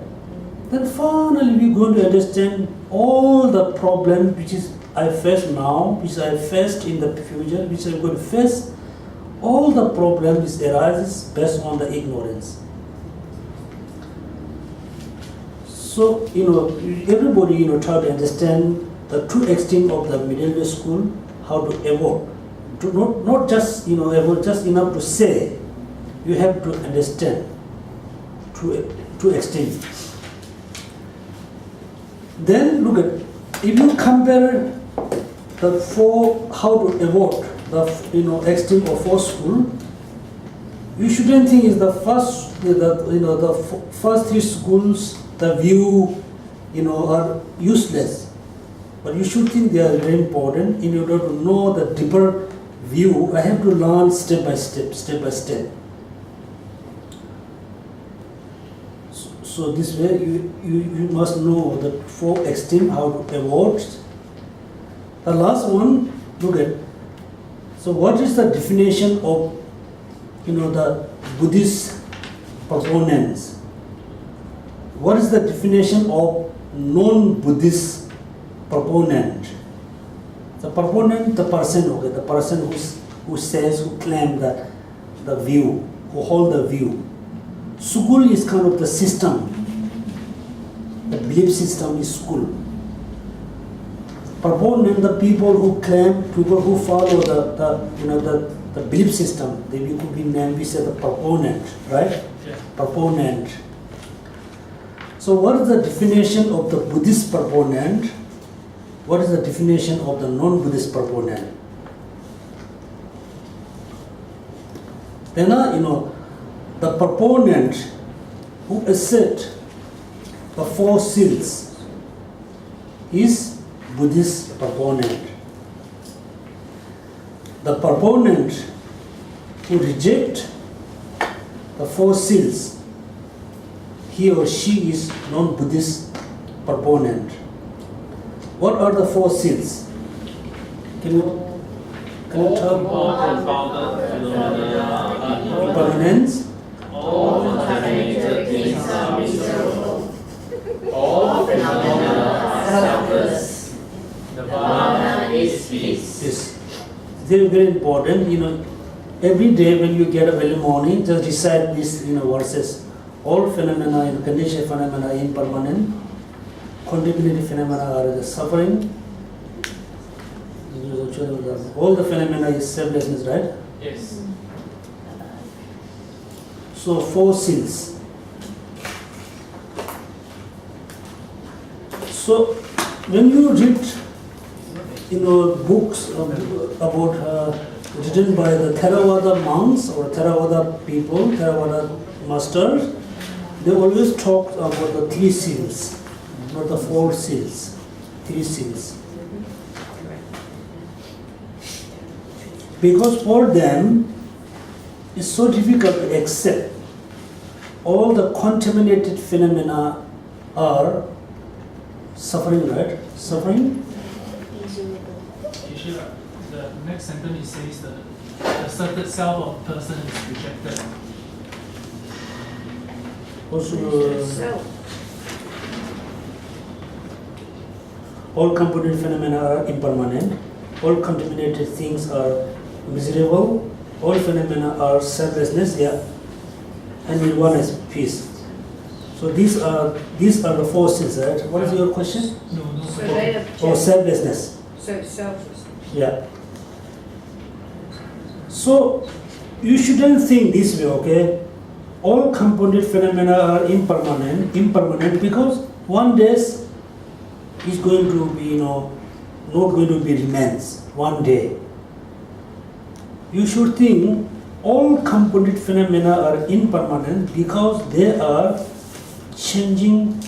Then finally we're going to understand all the problems which is I face now, which I faced in the future, which I'm going to face. All the problems arises based on the ignorance. So everybody try to understand the true extent of the middle way school, how to evolve. To not just evolve just enough to say, you have to understand true extent. Then look at, if you compare how to evolve the extent of four school, you shouldn't think is the first three schools, the view are useless. But you should think they are very important. In order to know the deeper view, I have to learn step by step. So this way you must know the four extreme, how to evolve. The last one, look at. So what is the definition of the Buddhist proponents? What is the definition of non-Buddhist proponent? The proponent, the person who says, who claim the view, who hold the view. School is kind of the system. The belief system is school. Proponent, the people who claim, people who follow the belief system, they could be named, we say the proponent, right? Yeah. Proponent. So what is the definition of the Buddhist proponent? What is the definition of the non-Buddhist proponent? Then, the proponent who accept the four seals is Buddhist proponent. The proponent who reject the four seals, he or she is non-Buddhist proponent. What are the four seals? Can you tell? Confounded phenomena are Proponents. all contaminated things are miserable. All phenomena are selfless. The Nirvana is peace. Yes, very very important. Every day when you get up early morning, just recite these verses. All phenomena, conditioned phenomena, impermanent. Contaminated phenomena are the suffering. All the phenomena is selflessness, right? Yes. So four seals. So when you read, books about written by the Theravada monks or Theravada people, Theravada masters, they always talk about the three seals, not the four seals. Three seals. Because for them, it's so difficult to accept all the contaminated phenomena are suffering, right? Suffering? Geshe, the next sentence it says the asserted self of person is rejected. Also, So, all component phenomena are impermanent. All contaminated things are miserable. All phenomena are selflessness, and nirvana is peace. So these are the four seals, right? What is your question? No. so they have Or selflessness. so selfless. Yeah. So you shouldn't think this way, okay? All compounded phenomena are impermanent because one day is going to be, not going to be remains. One day. You should think all compounded phenomena are impermanent because they are changing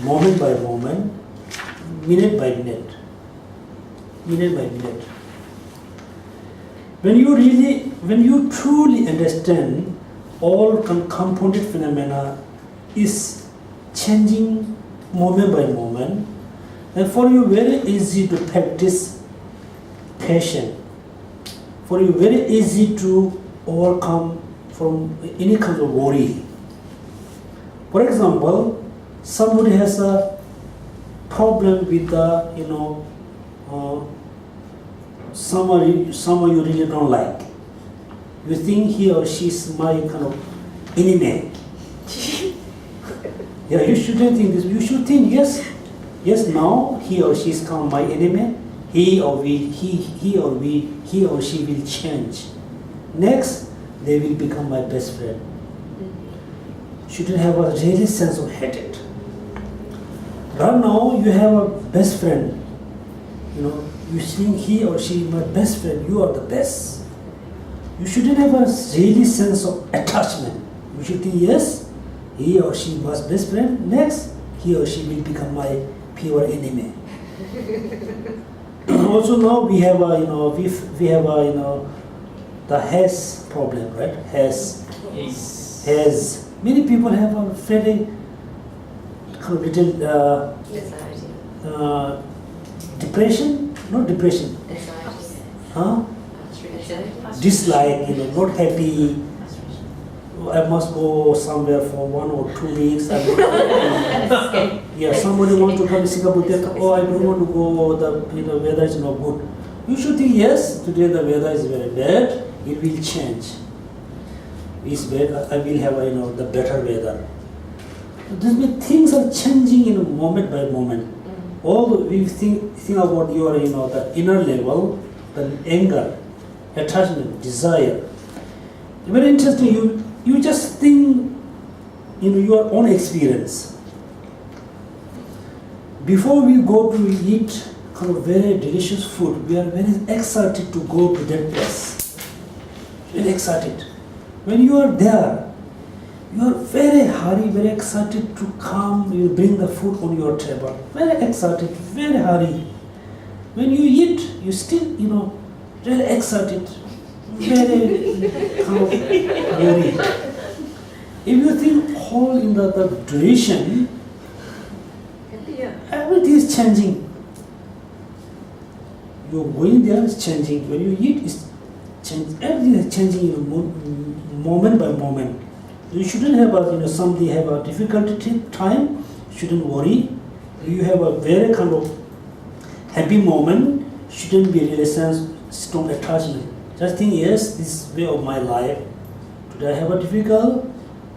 moment by moment, minute by minute. Minute by minute. When you truly understand all compounded phenomena is changing moment by moment, and for you very easy to practice patience. For you very easy to overcome from any kind of worry. For example, somebody has a problem with someone you really don't like. You think he or she is my kind of enemy. Yeah, you shouldn't think this. You should think, yes, now he or she is come my enemy. He or she will change. Next, they will become my best friend. Shouldn't have a really sense of hatred. Right now, you have a best friend. You think he or she is my best friend. You are the best. You shouldn't have a really sense of attachment. You should think, yes, he or she was best friend. Next, he or she will become my pure enemy. Also now we have the has problem, right? Has. Many people have a very little depression, not depression. Huh? Dislike, not happy. I must go somewhere for 1 or 2 weeks. Yeah, somebody wants to come to Singapore. They think, I don't want to go. The weather is not good. You should think, yes, today the weather is very bad. It will change. It's bad. I will have the better weather. Things are changing moment by moment. All we think about your the inner level, the anger, attachment, desire. Very interesting. You just think your own experience. before we go to eat kind of very delicious food, we are very excited to go to that place. Very excited. When you are there, you are very hurry, very excited to come, you bring the food on your table. Very excited, very hurry. When you eat, you still, really excited, very kind of worried. If you think whole in the duration, everything is changing. You're going there, it's changing. When you eat, it's changing. Everything is changing moment by moment. You shouldn't have somebody have a difficulty time. Shouldn't worry. You have a very kind of happy moment. Shouldn't be really strong attachment. Just think, yes, this is way of my life. Today I have a difficult.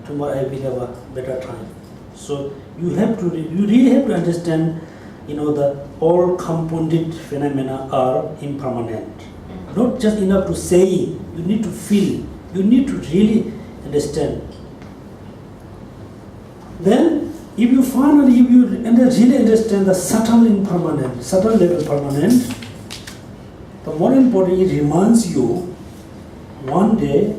Tomorrow I will have a better time. So you really have to understand, that all compounded phenomena are impermanent. Not just enough to say, you need to feel, you need to really understand. Then, if you really understand the subtle impermanent, subtle level permanent, the more important, it reminds you, one day,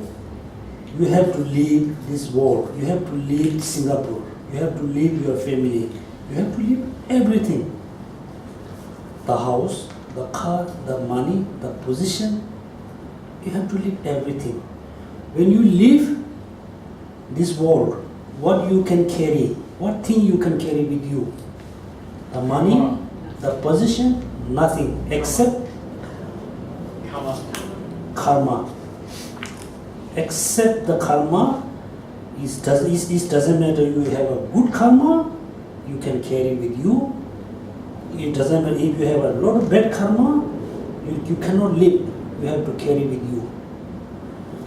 you have to leave this world, you have to leave Singapore, you have to leave your family, you have to leave everything. The house, the car, the money, the position, you have to leave everything. When you leave this world, what you can carry, what thing you can carry with you? The money, the position, nothing except karma. Except the karma, it doesn't matter you have a good karma, you can carry with you. It doesn't matter if you have a lot of bad karma, you cannot live, you have to carry with you.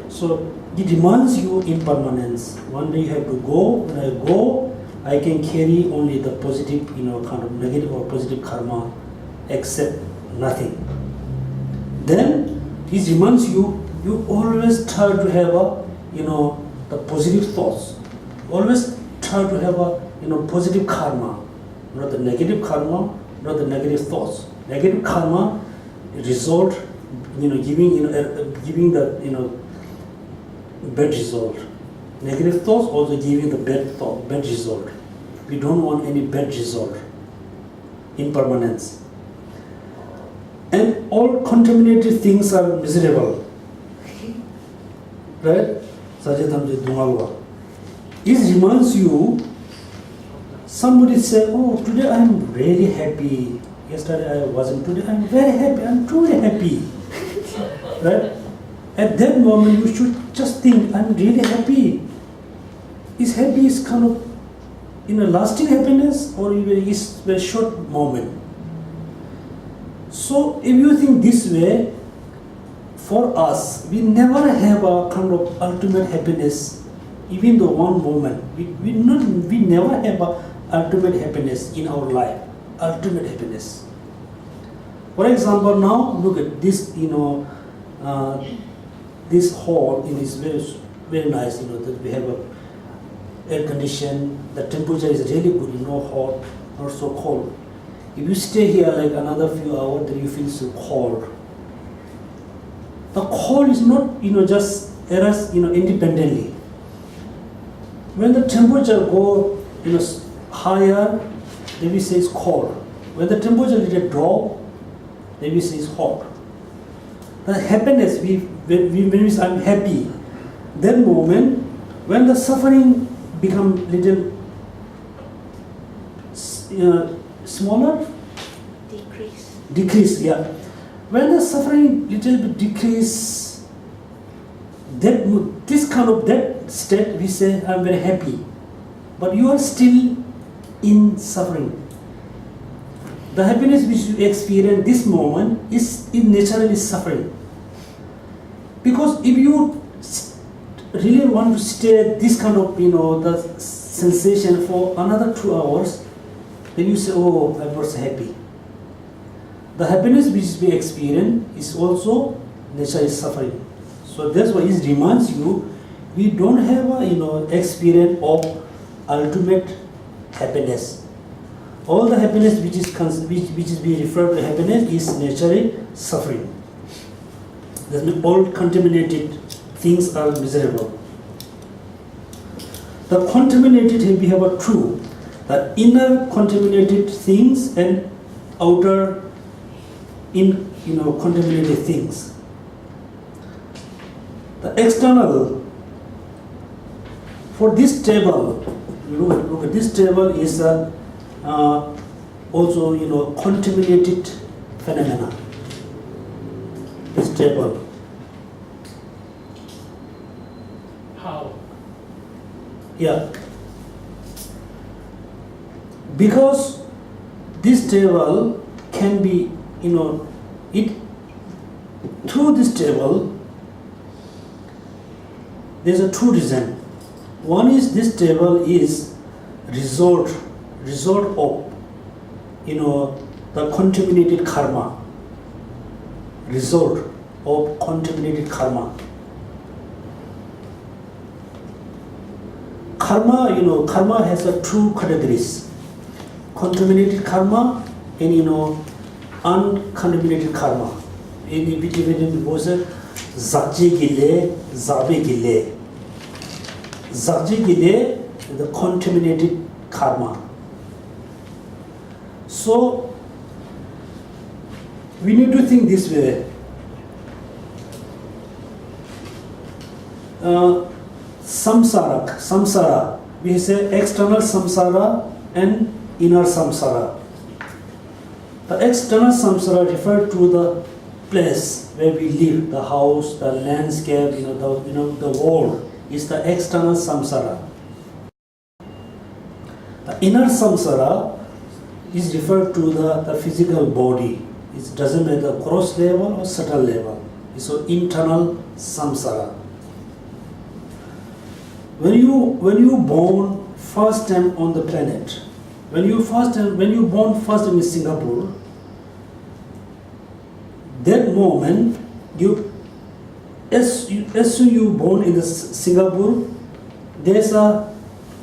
So it reminds you impermanence. One day you have to go, when I go, I can carry only the positive, kind of negative or positive karma, except nothing. Then it reminds you, you always try to have the positive thoughts. Always try to have a, positive karma, not the negative karma, not the negative thoughts. Negative karma result, giving the, bad result. Negative thoughts also giving the bad result. We don't want any bad result. Impermanence. And all contaminated things are miserable. Right? It reminds you, somebody say, oh, today I am really happy. Yesterday I wasn't. Today I am very happy. I am truly happy. Right? At that moment you should just think, I am really happy. Is happy is kind of lasting happiness, or is a short moment? So if you think this way, for us, we never have a kind of ultimate happiness, even though one moment. We never have a ultimate happiness in our life. Ultimate happiness. For example, now look at this. This hall is very, very nice. That we have a air condition. The temperature is really good. No hot, not so cold. If you stay here like another few hours, then you feel so cold. The cold is not, just independently. When the temperature go, higher, then we say it's cold. When the temperature little drop, then we say it's hot. The happiness, when we say I'm happy, that moment, when the suffering become little smaller, decrease, yeah. When the suffering little bit decrease, that state we say I'm very happy, but you are still in suffering. The happiness which you experience this moment is naturally suffering. Because if you really want to stay this kind of the sensation for another 2 hours, then you say, oh, I was happy. The happiness which we experience is also naturally suffering. So that's why it reminds you, we don't have a experience of ultimate happiness. all the happiness which is we refer to happiness is naturally suffering. That means all contaminated things are miserable. The contaminated we have a true. The inner contaminated things and outer contaminated things. The external, for this table, look at this table is also contaminated phenomena. This table. How? Yeah. Because this table can be, through this table, there's a two reason. One is this table is result of, the contaminated karma. Result of contaminated karma. Karma has a two categories. Contaminated karma and uncontaminated karma. In Tibetan was zakje gile, zabe gile. Zakje gile is the contaminated karma. So we need to think this way. Samsara, we say external samsara and inner samsara. The external samsara refer to the place where we live, the house, the landscape, the world is the external samsara. The inner samsara is referred to the physical body. It doesn't matter gross level or subtle level. It's an internal samsara. When you born first time on the planet, when you born first time in Singapore, that moment as soon you born in the Singapore, there's a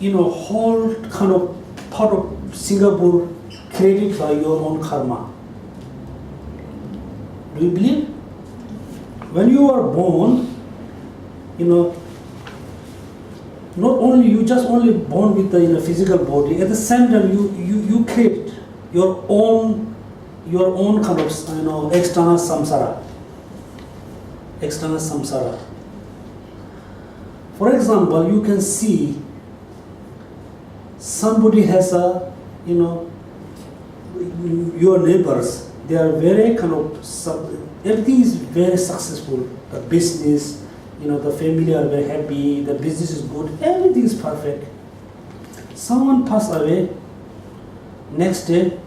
whole kind of part of Singapore created by your own karma. Do you believe? When you are born, not only you just only born with the physical body, at the same time you create your own kind of external samsara. External samsara. For example, you can see somebody has your neighbors, they are very kind of everything is very successful. The business, the family are very happy, the business is good, everything is perfect. Someone pass away, next day,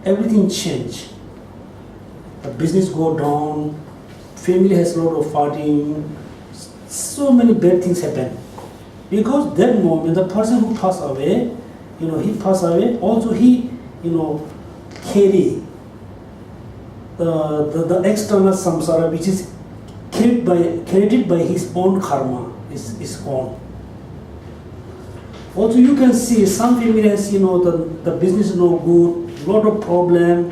everything change. The business go down, family has a lot of fighting, so many bad things happen. Because that moment, the person who passed away, he passed away, also he, carry the external samsara which is created by his own karma, is gone. Also you can see some family has, the business is no good, lot of problem,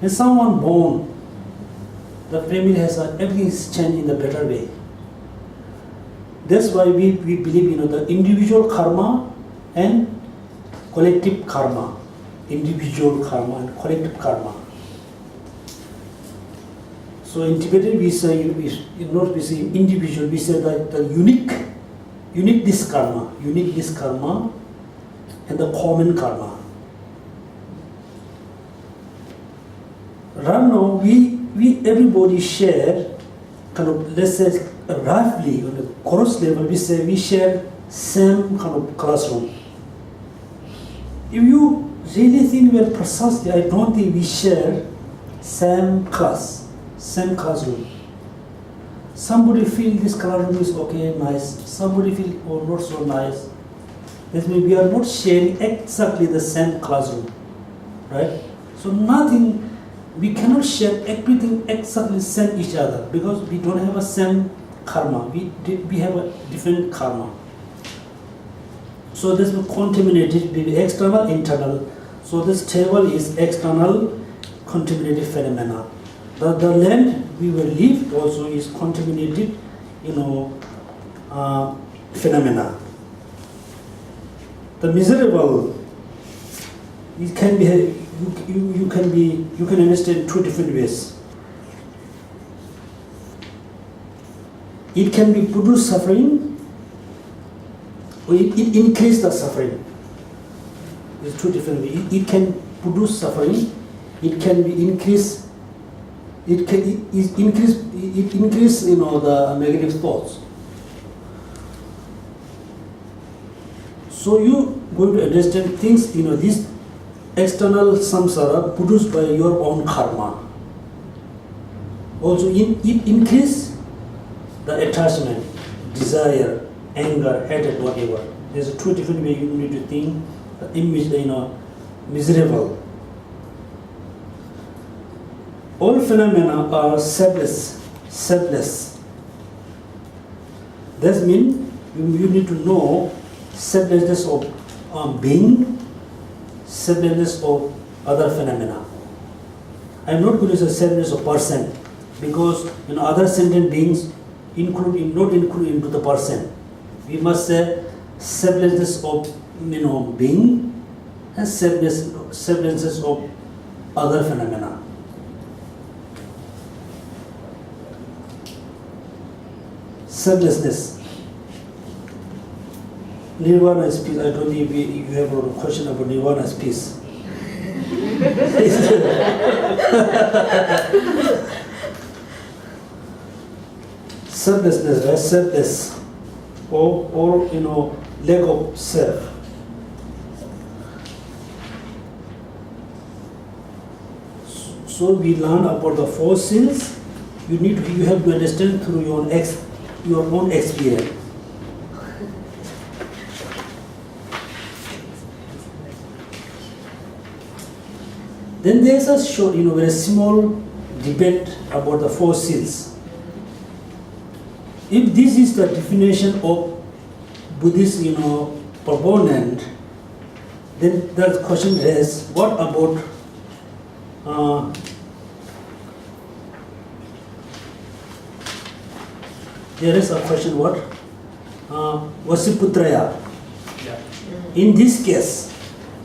and someone born, the family has everything is changed in the better way. That's why we believe, the individual karma and collective karma. Individual karma and collective karma. So in Tibetan we say, not we say individual, we say that the uniqueness karma and the common karma. Right now we everybody share kind of, let's say roughly on a gross level, we say we share same kind of classroom. If you really think very precisely, I don't think we share same classroom. Somebody feel this classroom is okay, nice. Somebody feel not so nice. That means we are not sharing exactly the same classroom, right? So nothing, we cannot share everything exactly same each other because we don't have a same karma. We have a different karma. So this will contaminated, be external, internal. So this table is external contaminated phenomena. The land we will live also is contaminated, phenomena. The miserable, it can be you can understand two different ways. It can be produce suffering, or it increase the suffering. It's two different ways. It can produce suffering. It can be increase. It increase the negative thoughts. So you going to understand things. This external samsara produced by your own karma. Also, it increase the attachment, desire, anger, hatred, whatever. There's two different ways you need to think. The image, miserable. All phenomena are selfless. That means you need to know selflessness of being, selflessness of other phenomena. I'm not going to say selflessness of person, because other sentient beings not include into the person. We must say selflessness of being and selflessness of other phenomena. Selflessness. Nirvana is peace. I don't think you have a question about Nirvana is peace. Selflessness, right? Selfless. Or lack of self. So we learn about the four sins. You have to understand through your own experience. Then there's a short, very small debate about the four sins. If this is the definition of Buddhist, proponent, then the question is, what about there is a question, what? Vasiputraya. Yeah. In this case,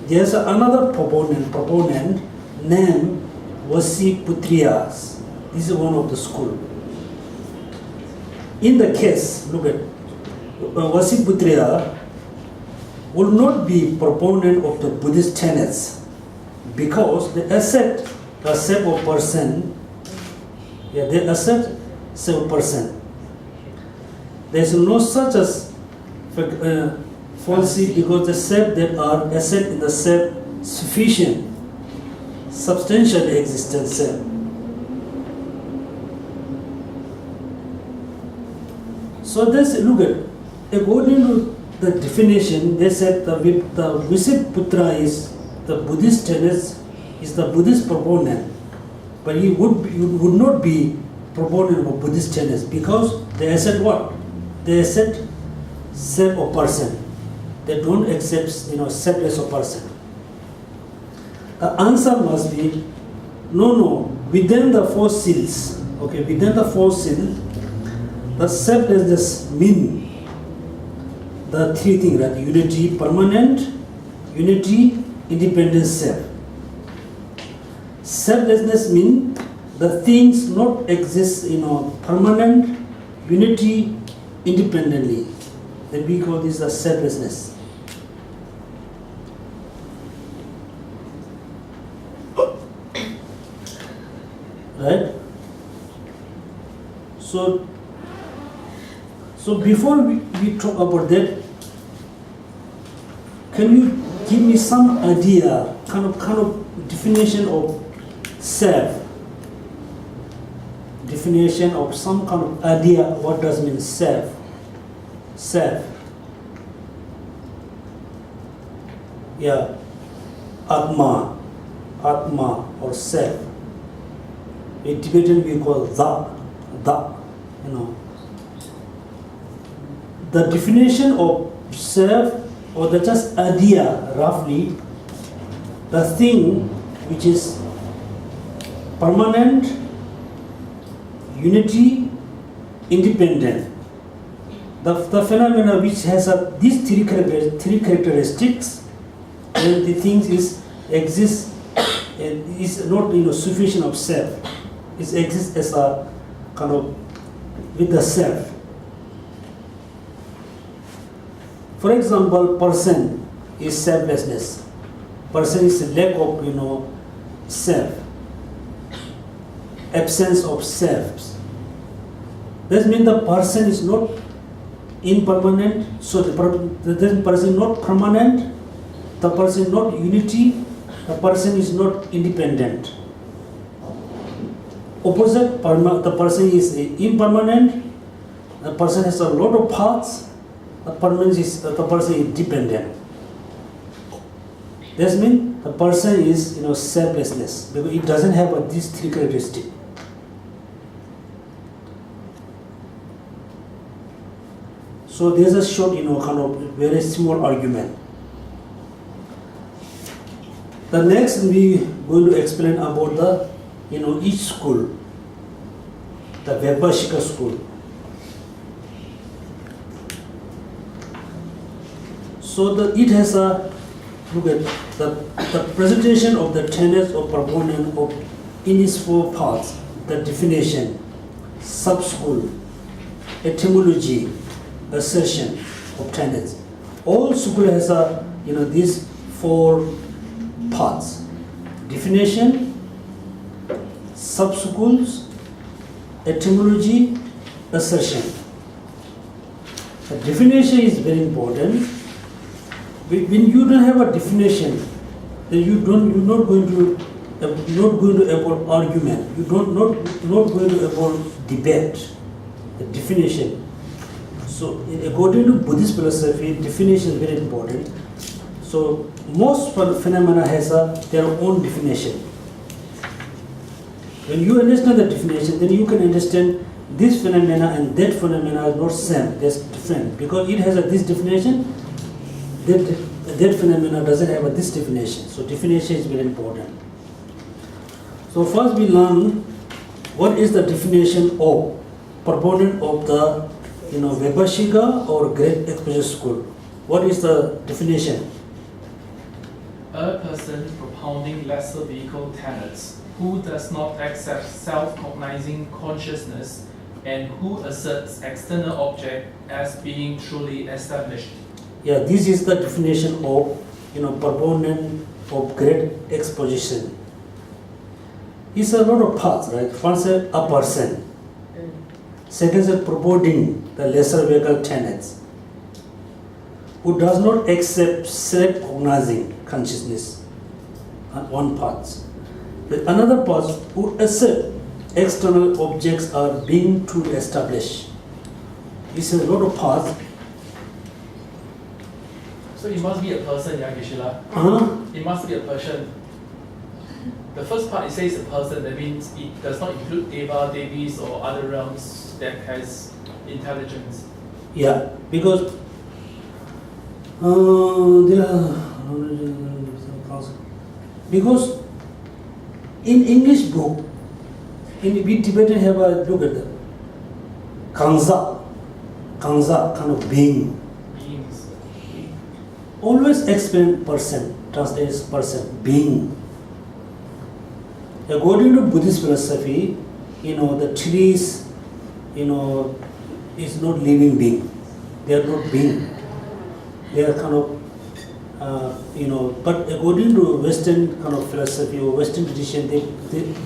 there's another proponent named Vasiputriyas. This is one of the school. In the case, look at Vasiputriya will not be proponent of the Buddhist tenets, because they accept the self of person. Yeah, they accept self person. There is no such as falsity, because the self that are accept in the self sufficient, substantial existent self. So this, look at, according to the definition, they said the Vasiputra is the Buddhist tenets, is the Buddhist proponent, but he would not be proponent of Buddhist tenets, because they accept what? They accept self of person. They don't accept selfless of person. The answer must be no. Within the four seals, the selflessness mean the three things, right? Unity, permanent, unity, independent self. Selflessness mean the things not exist, permanent, unity, independently. Then we call this the selflessness. Right? So before we talk about that, can you give me some idea, kind of definition of self? Definition of some kind of idea, what does mean self? Self. Yeah. Atma or self. In Tibetan we call the. The definition of self, or the just idea roughly, the thing which is permanent, unity, independent. The phenomena which has these three characteristics, and the things exists and is not sufficient of self. It exists as a kind of with the self. For example, person is selflessness. Person is a lack of self, absence of self. That means the person is not impermanent. So the person is not permanent. The person is not unity. The person is not independent. Opposite, the person is impermanent. The person has a lot of parts. The person is dependent. That means the person is selflessness because it doesn't have these three characteristics. So there's a short kind of very small argument. The next we going to explain about the each school, the Vaibhashika school. So it has a look at the presentation of the tenets of proponent of in its four parts: the definition, sub-school, etymology, assertion of tenets. All school has these four parts: definition, sub-schools, etymology, assertion. The definition is very important. When you don't have a definition, then you're not going to avoid argument. You're not going to avoid debate. The definition. So according to Buddhist philosophy, definition is very important. So most phenomena has their own definition. When you understand the definition, then you can understand this phenomena and that phenomena are not same. They're different because it has this definition. That phenomena doesn't have this definition. So definition is very important. So first we learn what is the definition of proponent of the Vaibhashika or Great Exposure School. What is the definition? A person propounding lesser vehicle tenets who does not accept self-cognizing consciousness and who asserts external object as being truly established. Yeah, this is the definition of proponent of great exposition. It's a lot of parts, right? First, a person. Second is propounding the lesser vehicle tenets who does not accept self-cognizing consciousness on one part. The another part who accept external objects are being truly established. It's a lot of parts. So it must be a person, Geshe. It must be a person. The first part it says a person, that means it does not include Deva, Devis or other realms that has intelligence. Yeah, because in English book, we Tibetan have a look at the Kanza kind of being. Beings. Always explain person, translates person, being. According to Buddhist philosophy, the trees, is not living being. They are not being. They are kind of, but according to Western kind of philosophy or Western tradition, they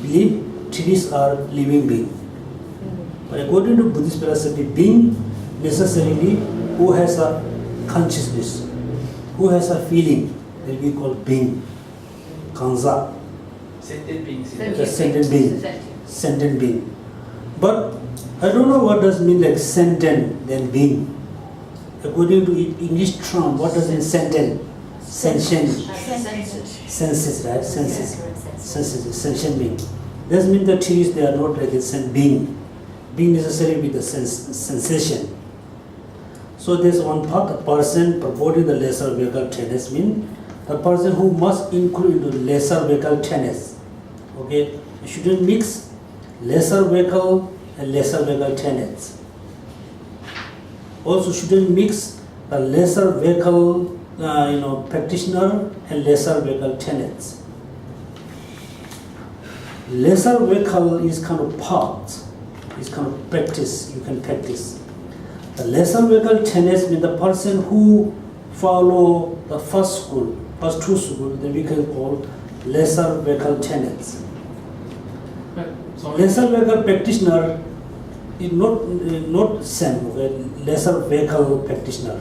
believe trees are living being. But according to Buddhist philosophy, being necessarily who has a consciousness, who has a feeling, that we call being, kanza. Sentient beings. Sentient being. But I don't know what does mean like sentient then being. According to English term, what does mean sentient? Sentient. Senses, right? Senses, sentient being. That means the trees, they are not like a sentient being. Being necessarily with the sensation. So there's one part, the person purporting the lesser vehicle tenets mean the person who must include the lesser vehicle tenets. Okay, you shouldn't mix lesser vehicle and lesser vehicle tenets. Also shouldn't mix the lesser vehicle practitioner and lesser vehicle tenets. Lesser vehicle is kind of part, is kind of practice, you can practice. The lesser vehicle tenets mean the person who follow the first two schools, then we can call lesser vehicle tenets. Lesser vehicle practitioner is not same, okay? Lesser vehicle practitioner.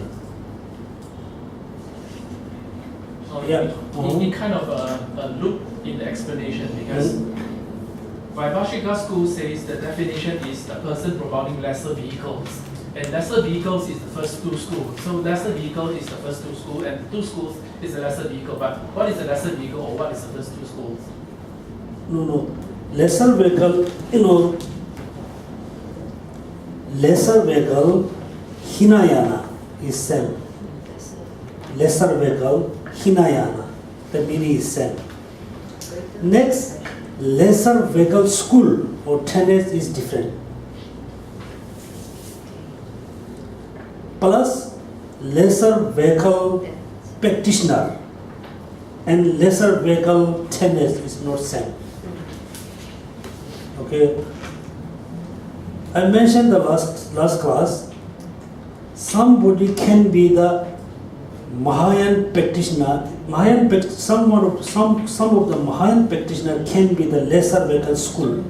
So Yeah. in kind of a loop in the explanation, because Vaibhashika school says the definition is the person providing lesser vehicles. And lesser vehicles is the first two schools. So lesser vehicle is the first two schools, and two schools is the lesser vehicle. But what is the lesser vehicle, or what is the first two schools? No. Lesser vehicle, lesser vehicle, Hinayana is same. Lesser vehicle, Hinayana, the meaning is same. Next, lesser vehicle school or tenets is different. Plus, lesser vehicle practitioner and lesser vehicle tenets is not same. Okay. I mentioned the last class. Somebody can be the Mahayana practitioner. Some of the Mahayana practitioner can be the lesser vehicle school,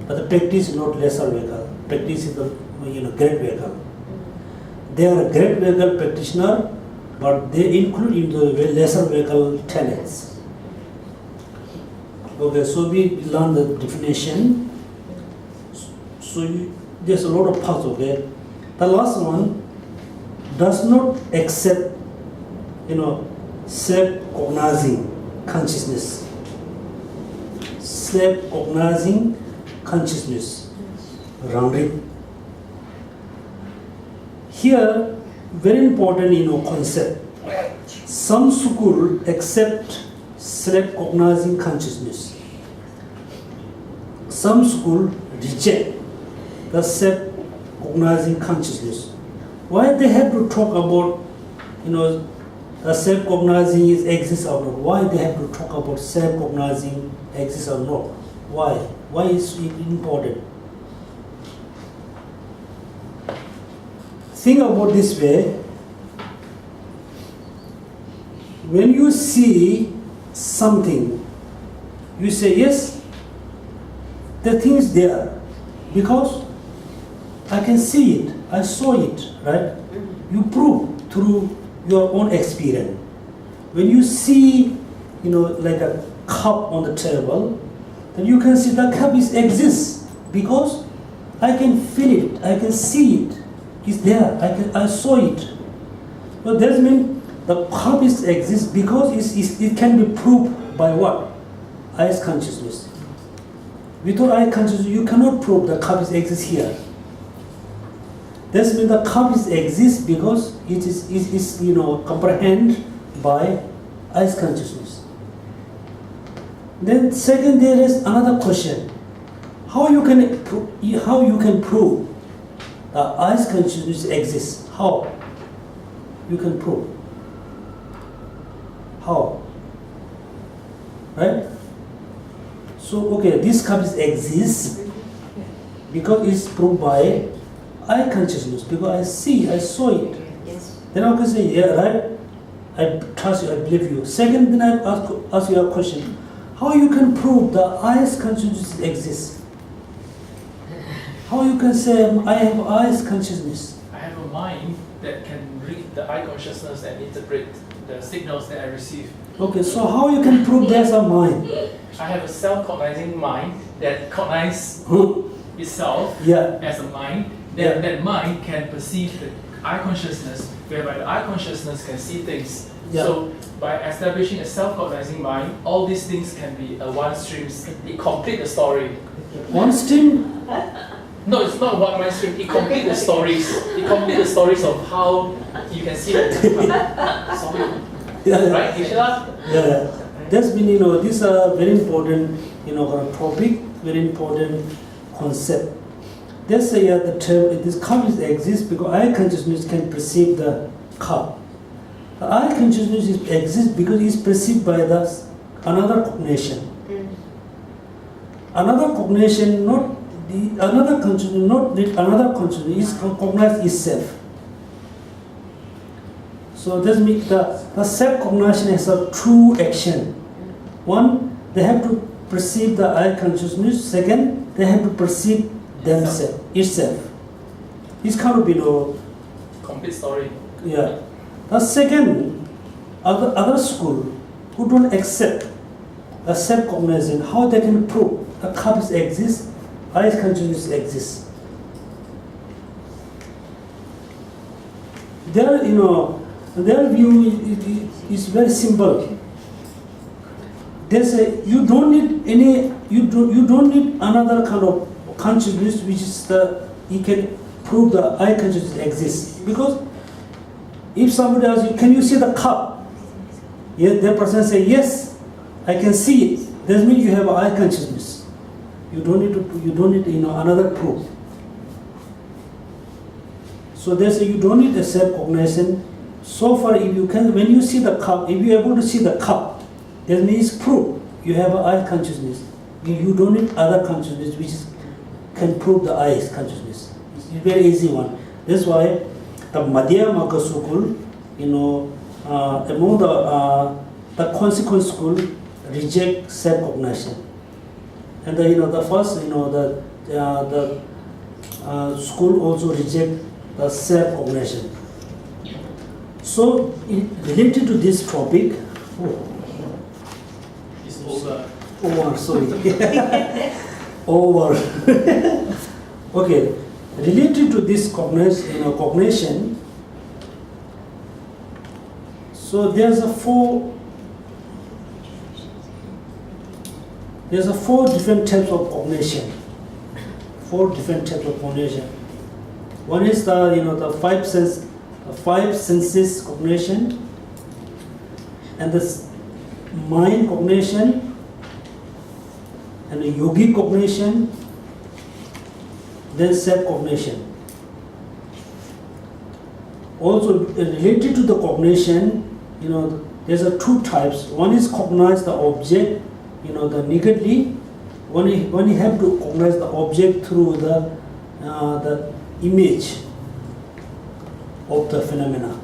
but the practice is not lesser vehicle. Practice is the great vehicle. They are a great vehicle practitioner, but they include in the lesser vehicle tenets. Okay, so we learn the definition. So there's a lot of parts. Okay, the last one does not accept, self-cognizing consciousness. Self-cognizing consciousness. Rounding. Here, very important, concept. Some school accept self-cognizing consciousness. Some school reject the self-cognizing consciousness. Why they have to talk about, the self-cognizing exists or not? Why they have to talk about self-cognizing exists or not? Why? Why is it important? Think about this way. When you see something, you say, yes, the thing is there because I can see it, I saw it, right? You prove through your own experience. When you see, like a cup on the table, then you can see the cup exists because I can feel it, I can see it. It's there. I saw it. But that means the cup exists because it can be proved by what? Eyes consciousness. Without eye consciousness, you cannot prove the cup exists here. That means the cup exists because it is comprehended by eyes consciousness. Then second, there is another question: how you can prove the eyes consciousness exists? How you can prove? How? Right? So okay, this cup exists because it's proved by eye consciousness, because I saw it. Yes. Then I can say, yeah, right? I trust you, I believe you. Second, then I ask you a question: how you can prove the eyes consciousness exists? How you can say I have eyes consciousness? I have a mind that can read the eye consciousness and interpret the signals that I receive. Okay, so how you can prove there's a mind? I have a self-cognizing mind that cognizes itself Yeah. as a mind. Yeah. That mind can perceive the eye consciousness, whereby the eye consciousness can see things. Yeah. So by establishing a self-cognizing mind, all these things can be a one stream. It complete the story. One stream? No, it's not one mind stream. It complete the stories. It complete the stories of how you can see the sorry. Yeah. Right, Geshe? Yeah, that's been, these are very important, topic, very important concept. That's the term, this cup exists because eye consciousness can perceive the cup. The eye consciousness exists because it's perceived by another cognition. Another cognition, not the another consciousness, not the another consciousness, is cognized itself. So this means the self-cognition has a true action. One, they have to perceive the eye consciousness. Second, they have to perceive themselves, itself. It's kind of, Complete story. yeah. The second, other school who don't accept the self-cognition, how they can prove the cups exist, eye consciousness exists. Their view is very simple. They say you don't need you don't need another kind of consciousness which is you can prove the eye consciousness exists. Because if somebody asks you, can you see the cup? Yes, that person say yes, I can see it. That means you have eye consciousness. You don't need another proof. So they say you don't need a self-cognition. So far, if you can, when you see the cup, if you're able to see the cup, that means proof you have an eye consciousness. You don't need other consciousness which can prove the eye consciousness. It's a very easy one. That's why the Madhyamaka school, among the consequent school reject self-cognition, and the first, the school also reject the self-cognition. So, related to this topic, It's over. sorry, over. Okay, related to this cognition. So there's four different types of cognition. Four different types of cognition. One is the five senses cognition, and the mind cognition, and the yogic cognition, then self-cognition. Also related to the cognition, there's two types. One is cognize the object, the nakedly. One you have to cognize the object through the image of the phenomena.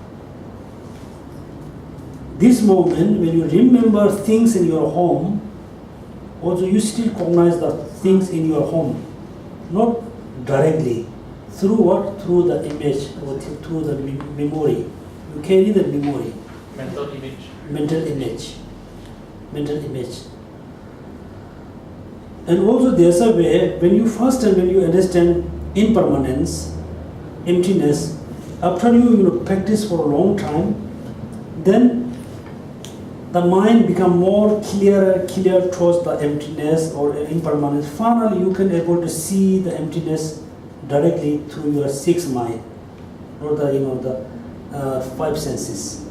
This moment, when you remember things in your home, also you still cognize the things in your home, not directly. Through what? Through the image, or through the memory. You carry the memory. Mental image. Mental image. Mental image. And also there's a way, when you understand impermanence, emptiness, after you practice for a long time, then the mind become more clear towards the emptiness or impermanence. Finally, you can able to see the emptiness directly through your sixth mind, or the five senses.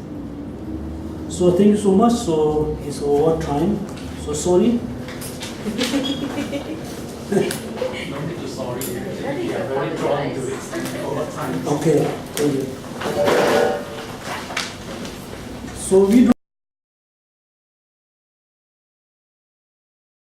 So thank you so much. So it's over time. So sorry. No need to sorry. We are very drawn to it over time. Okay. Thank you. So we do.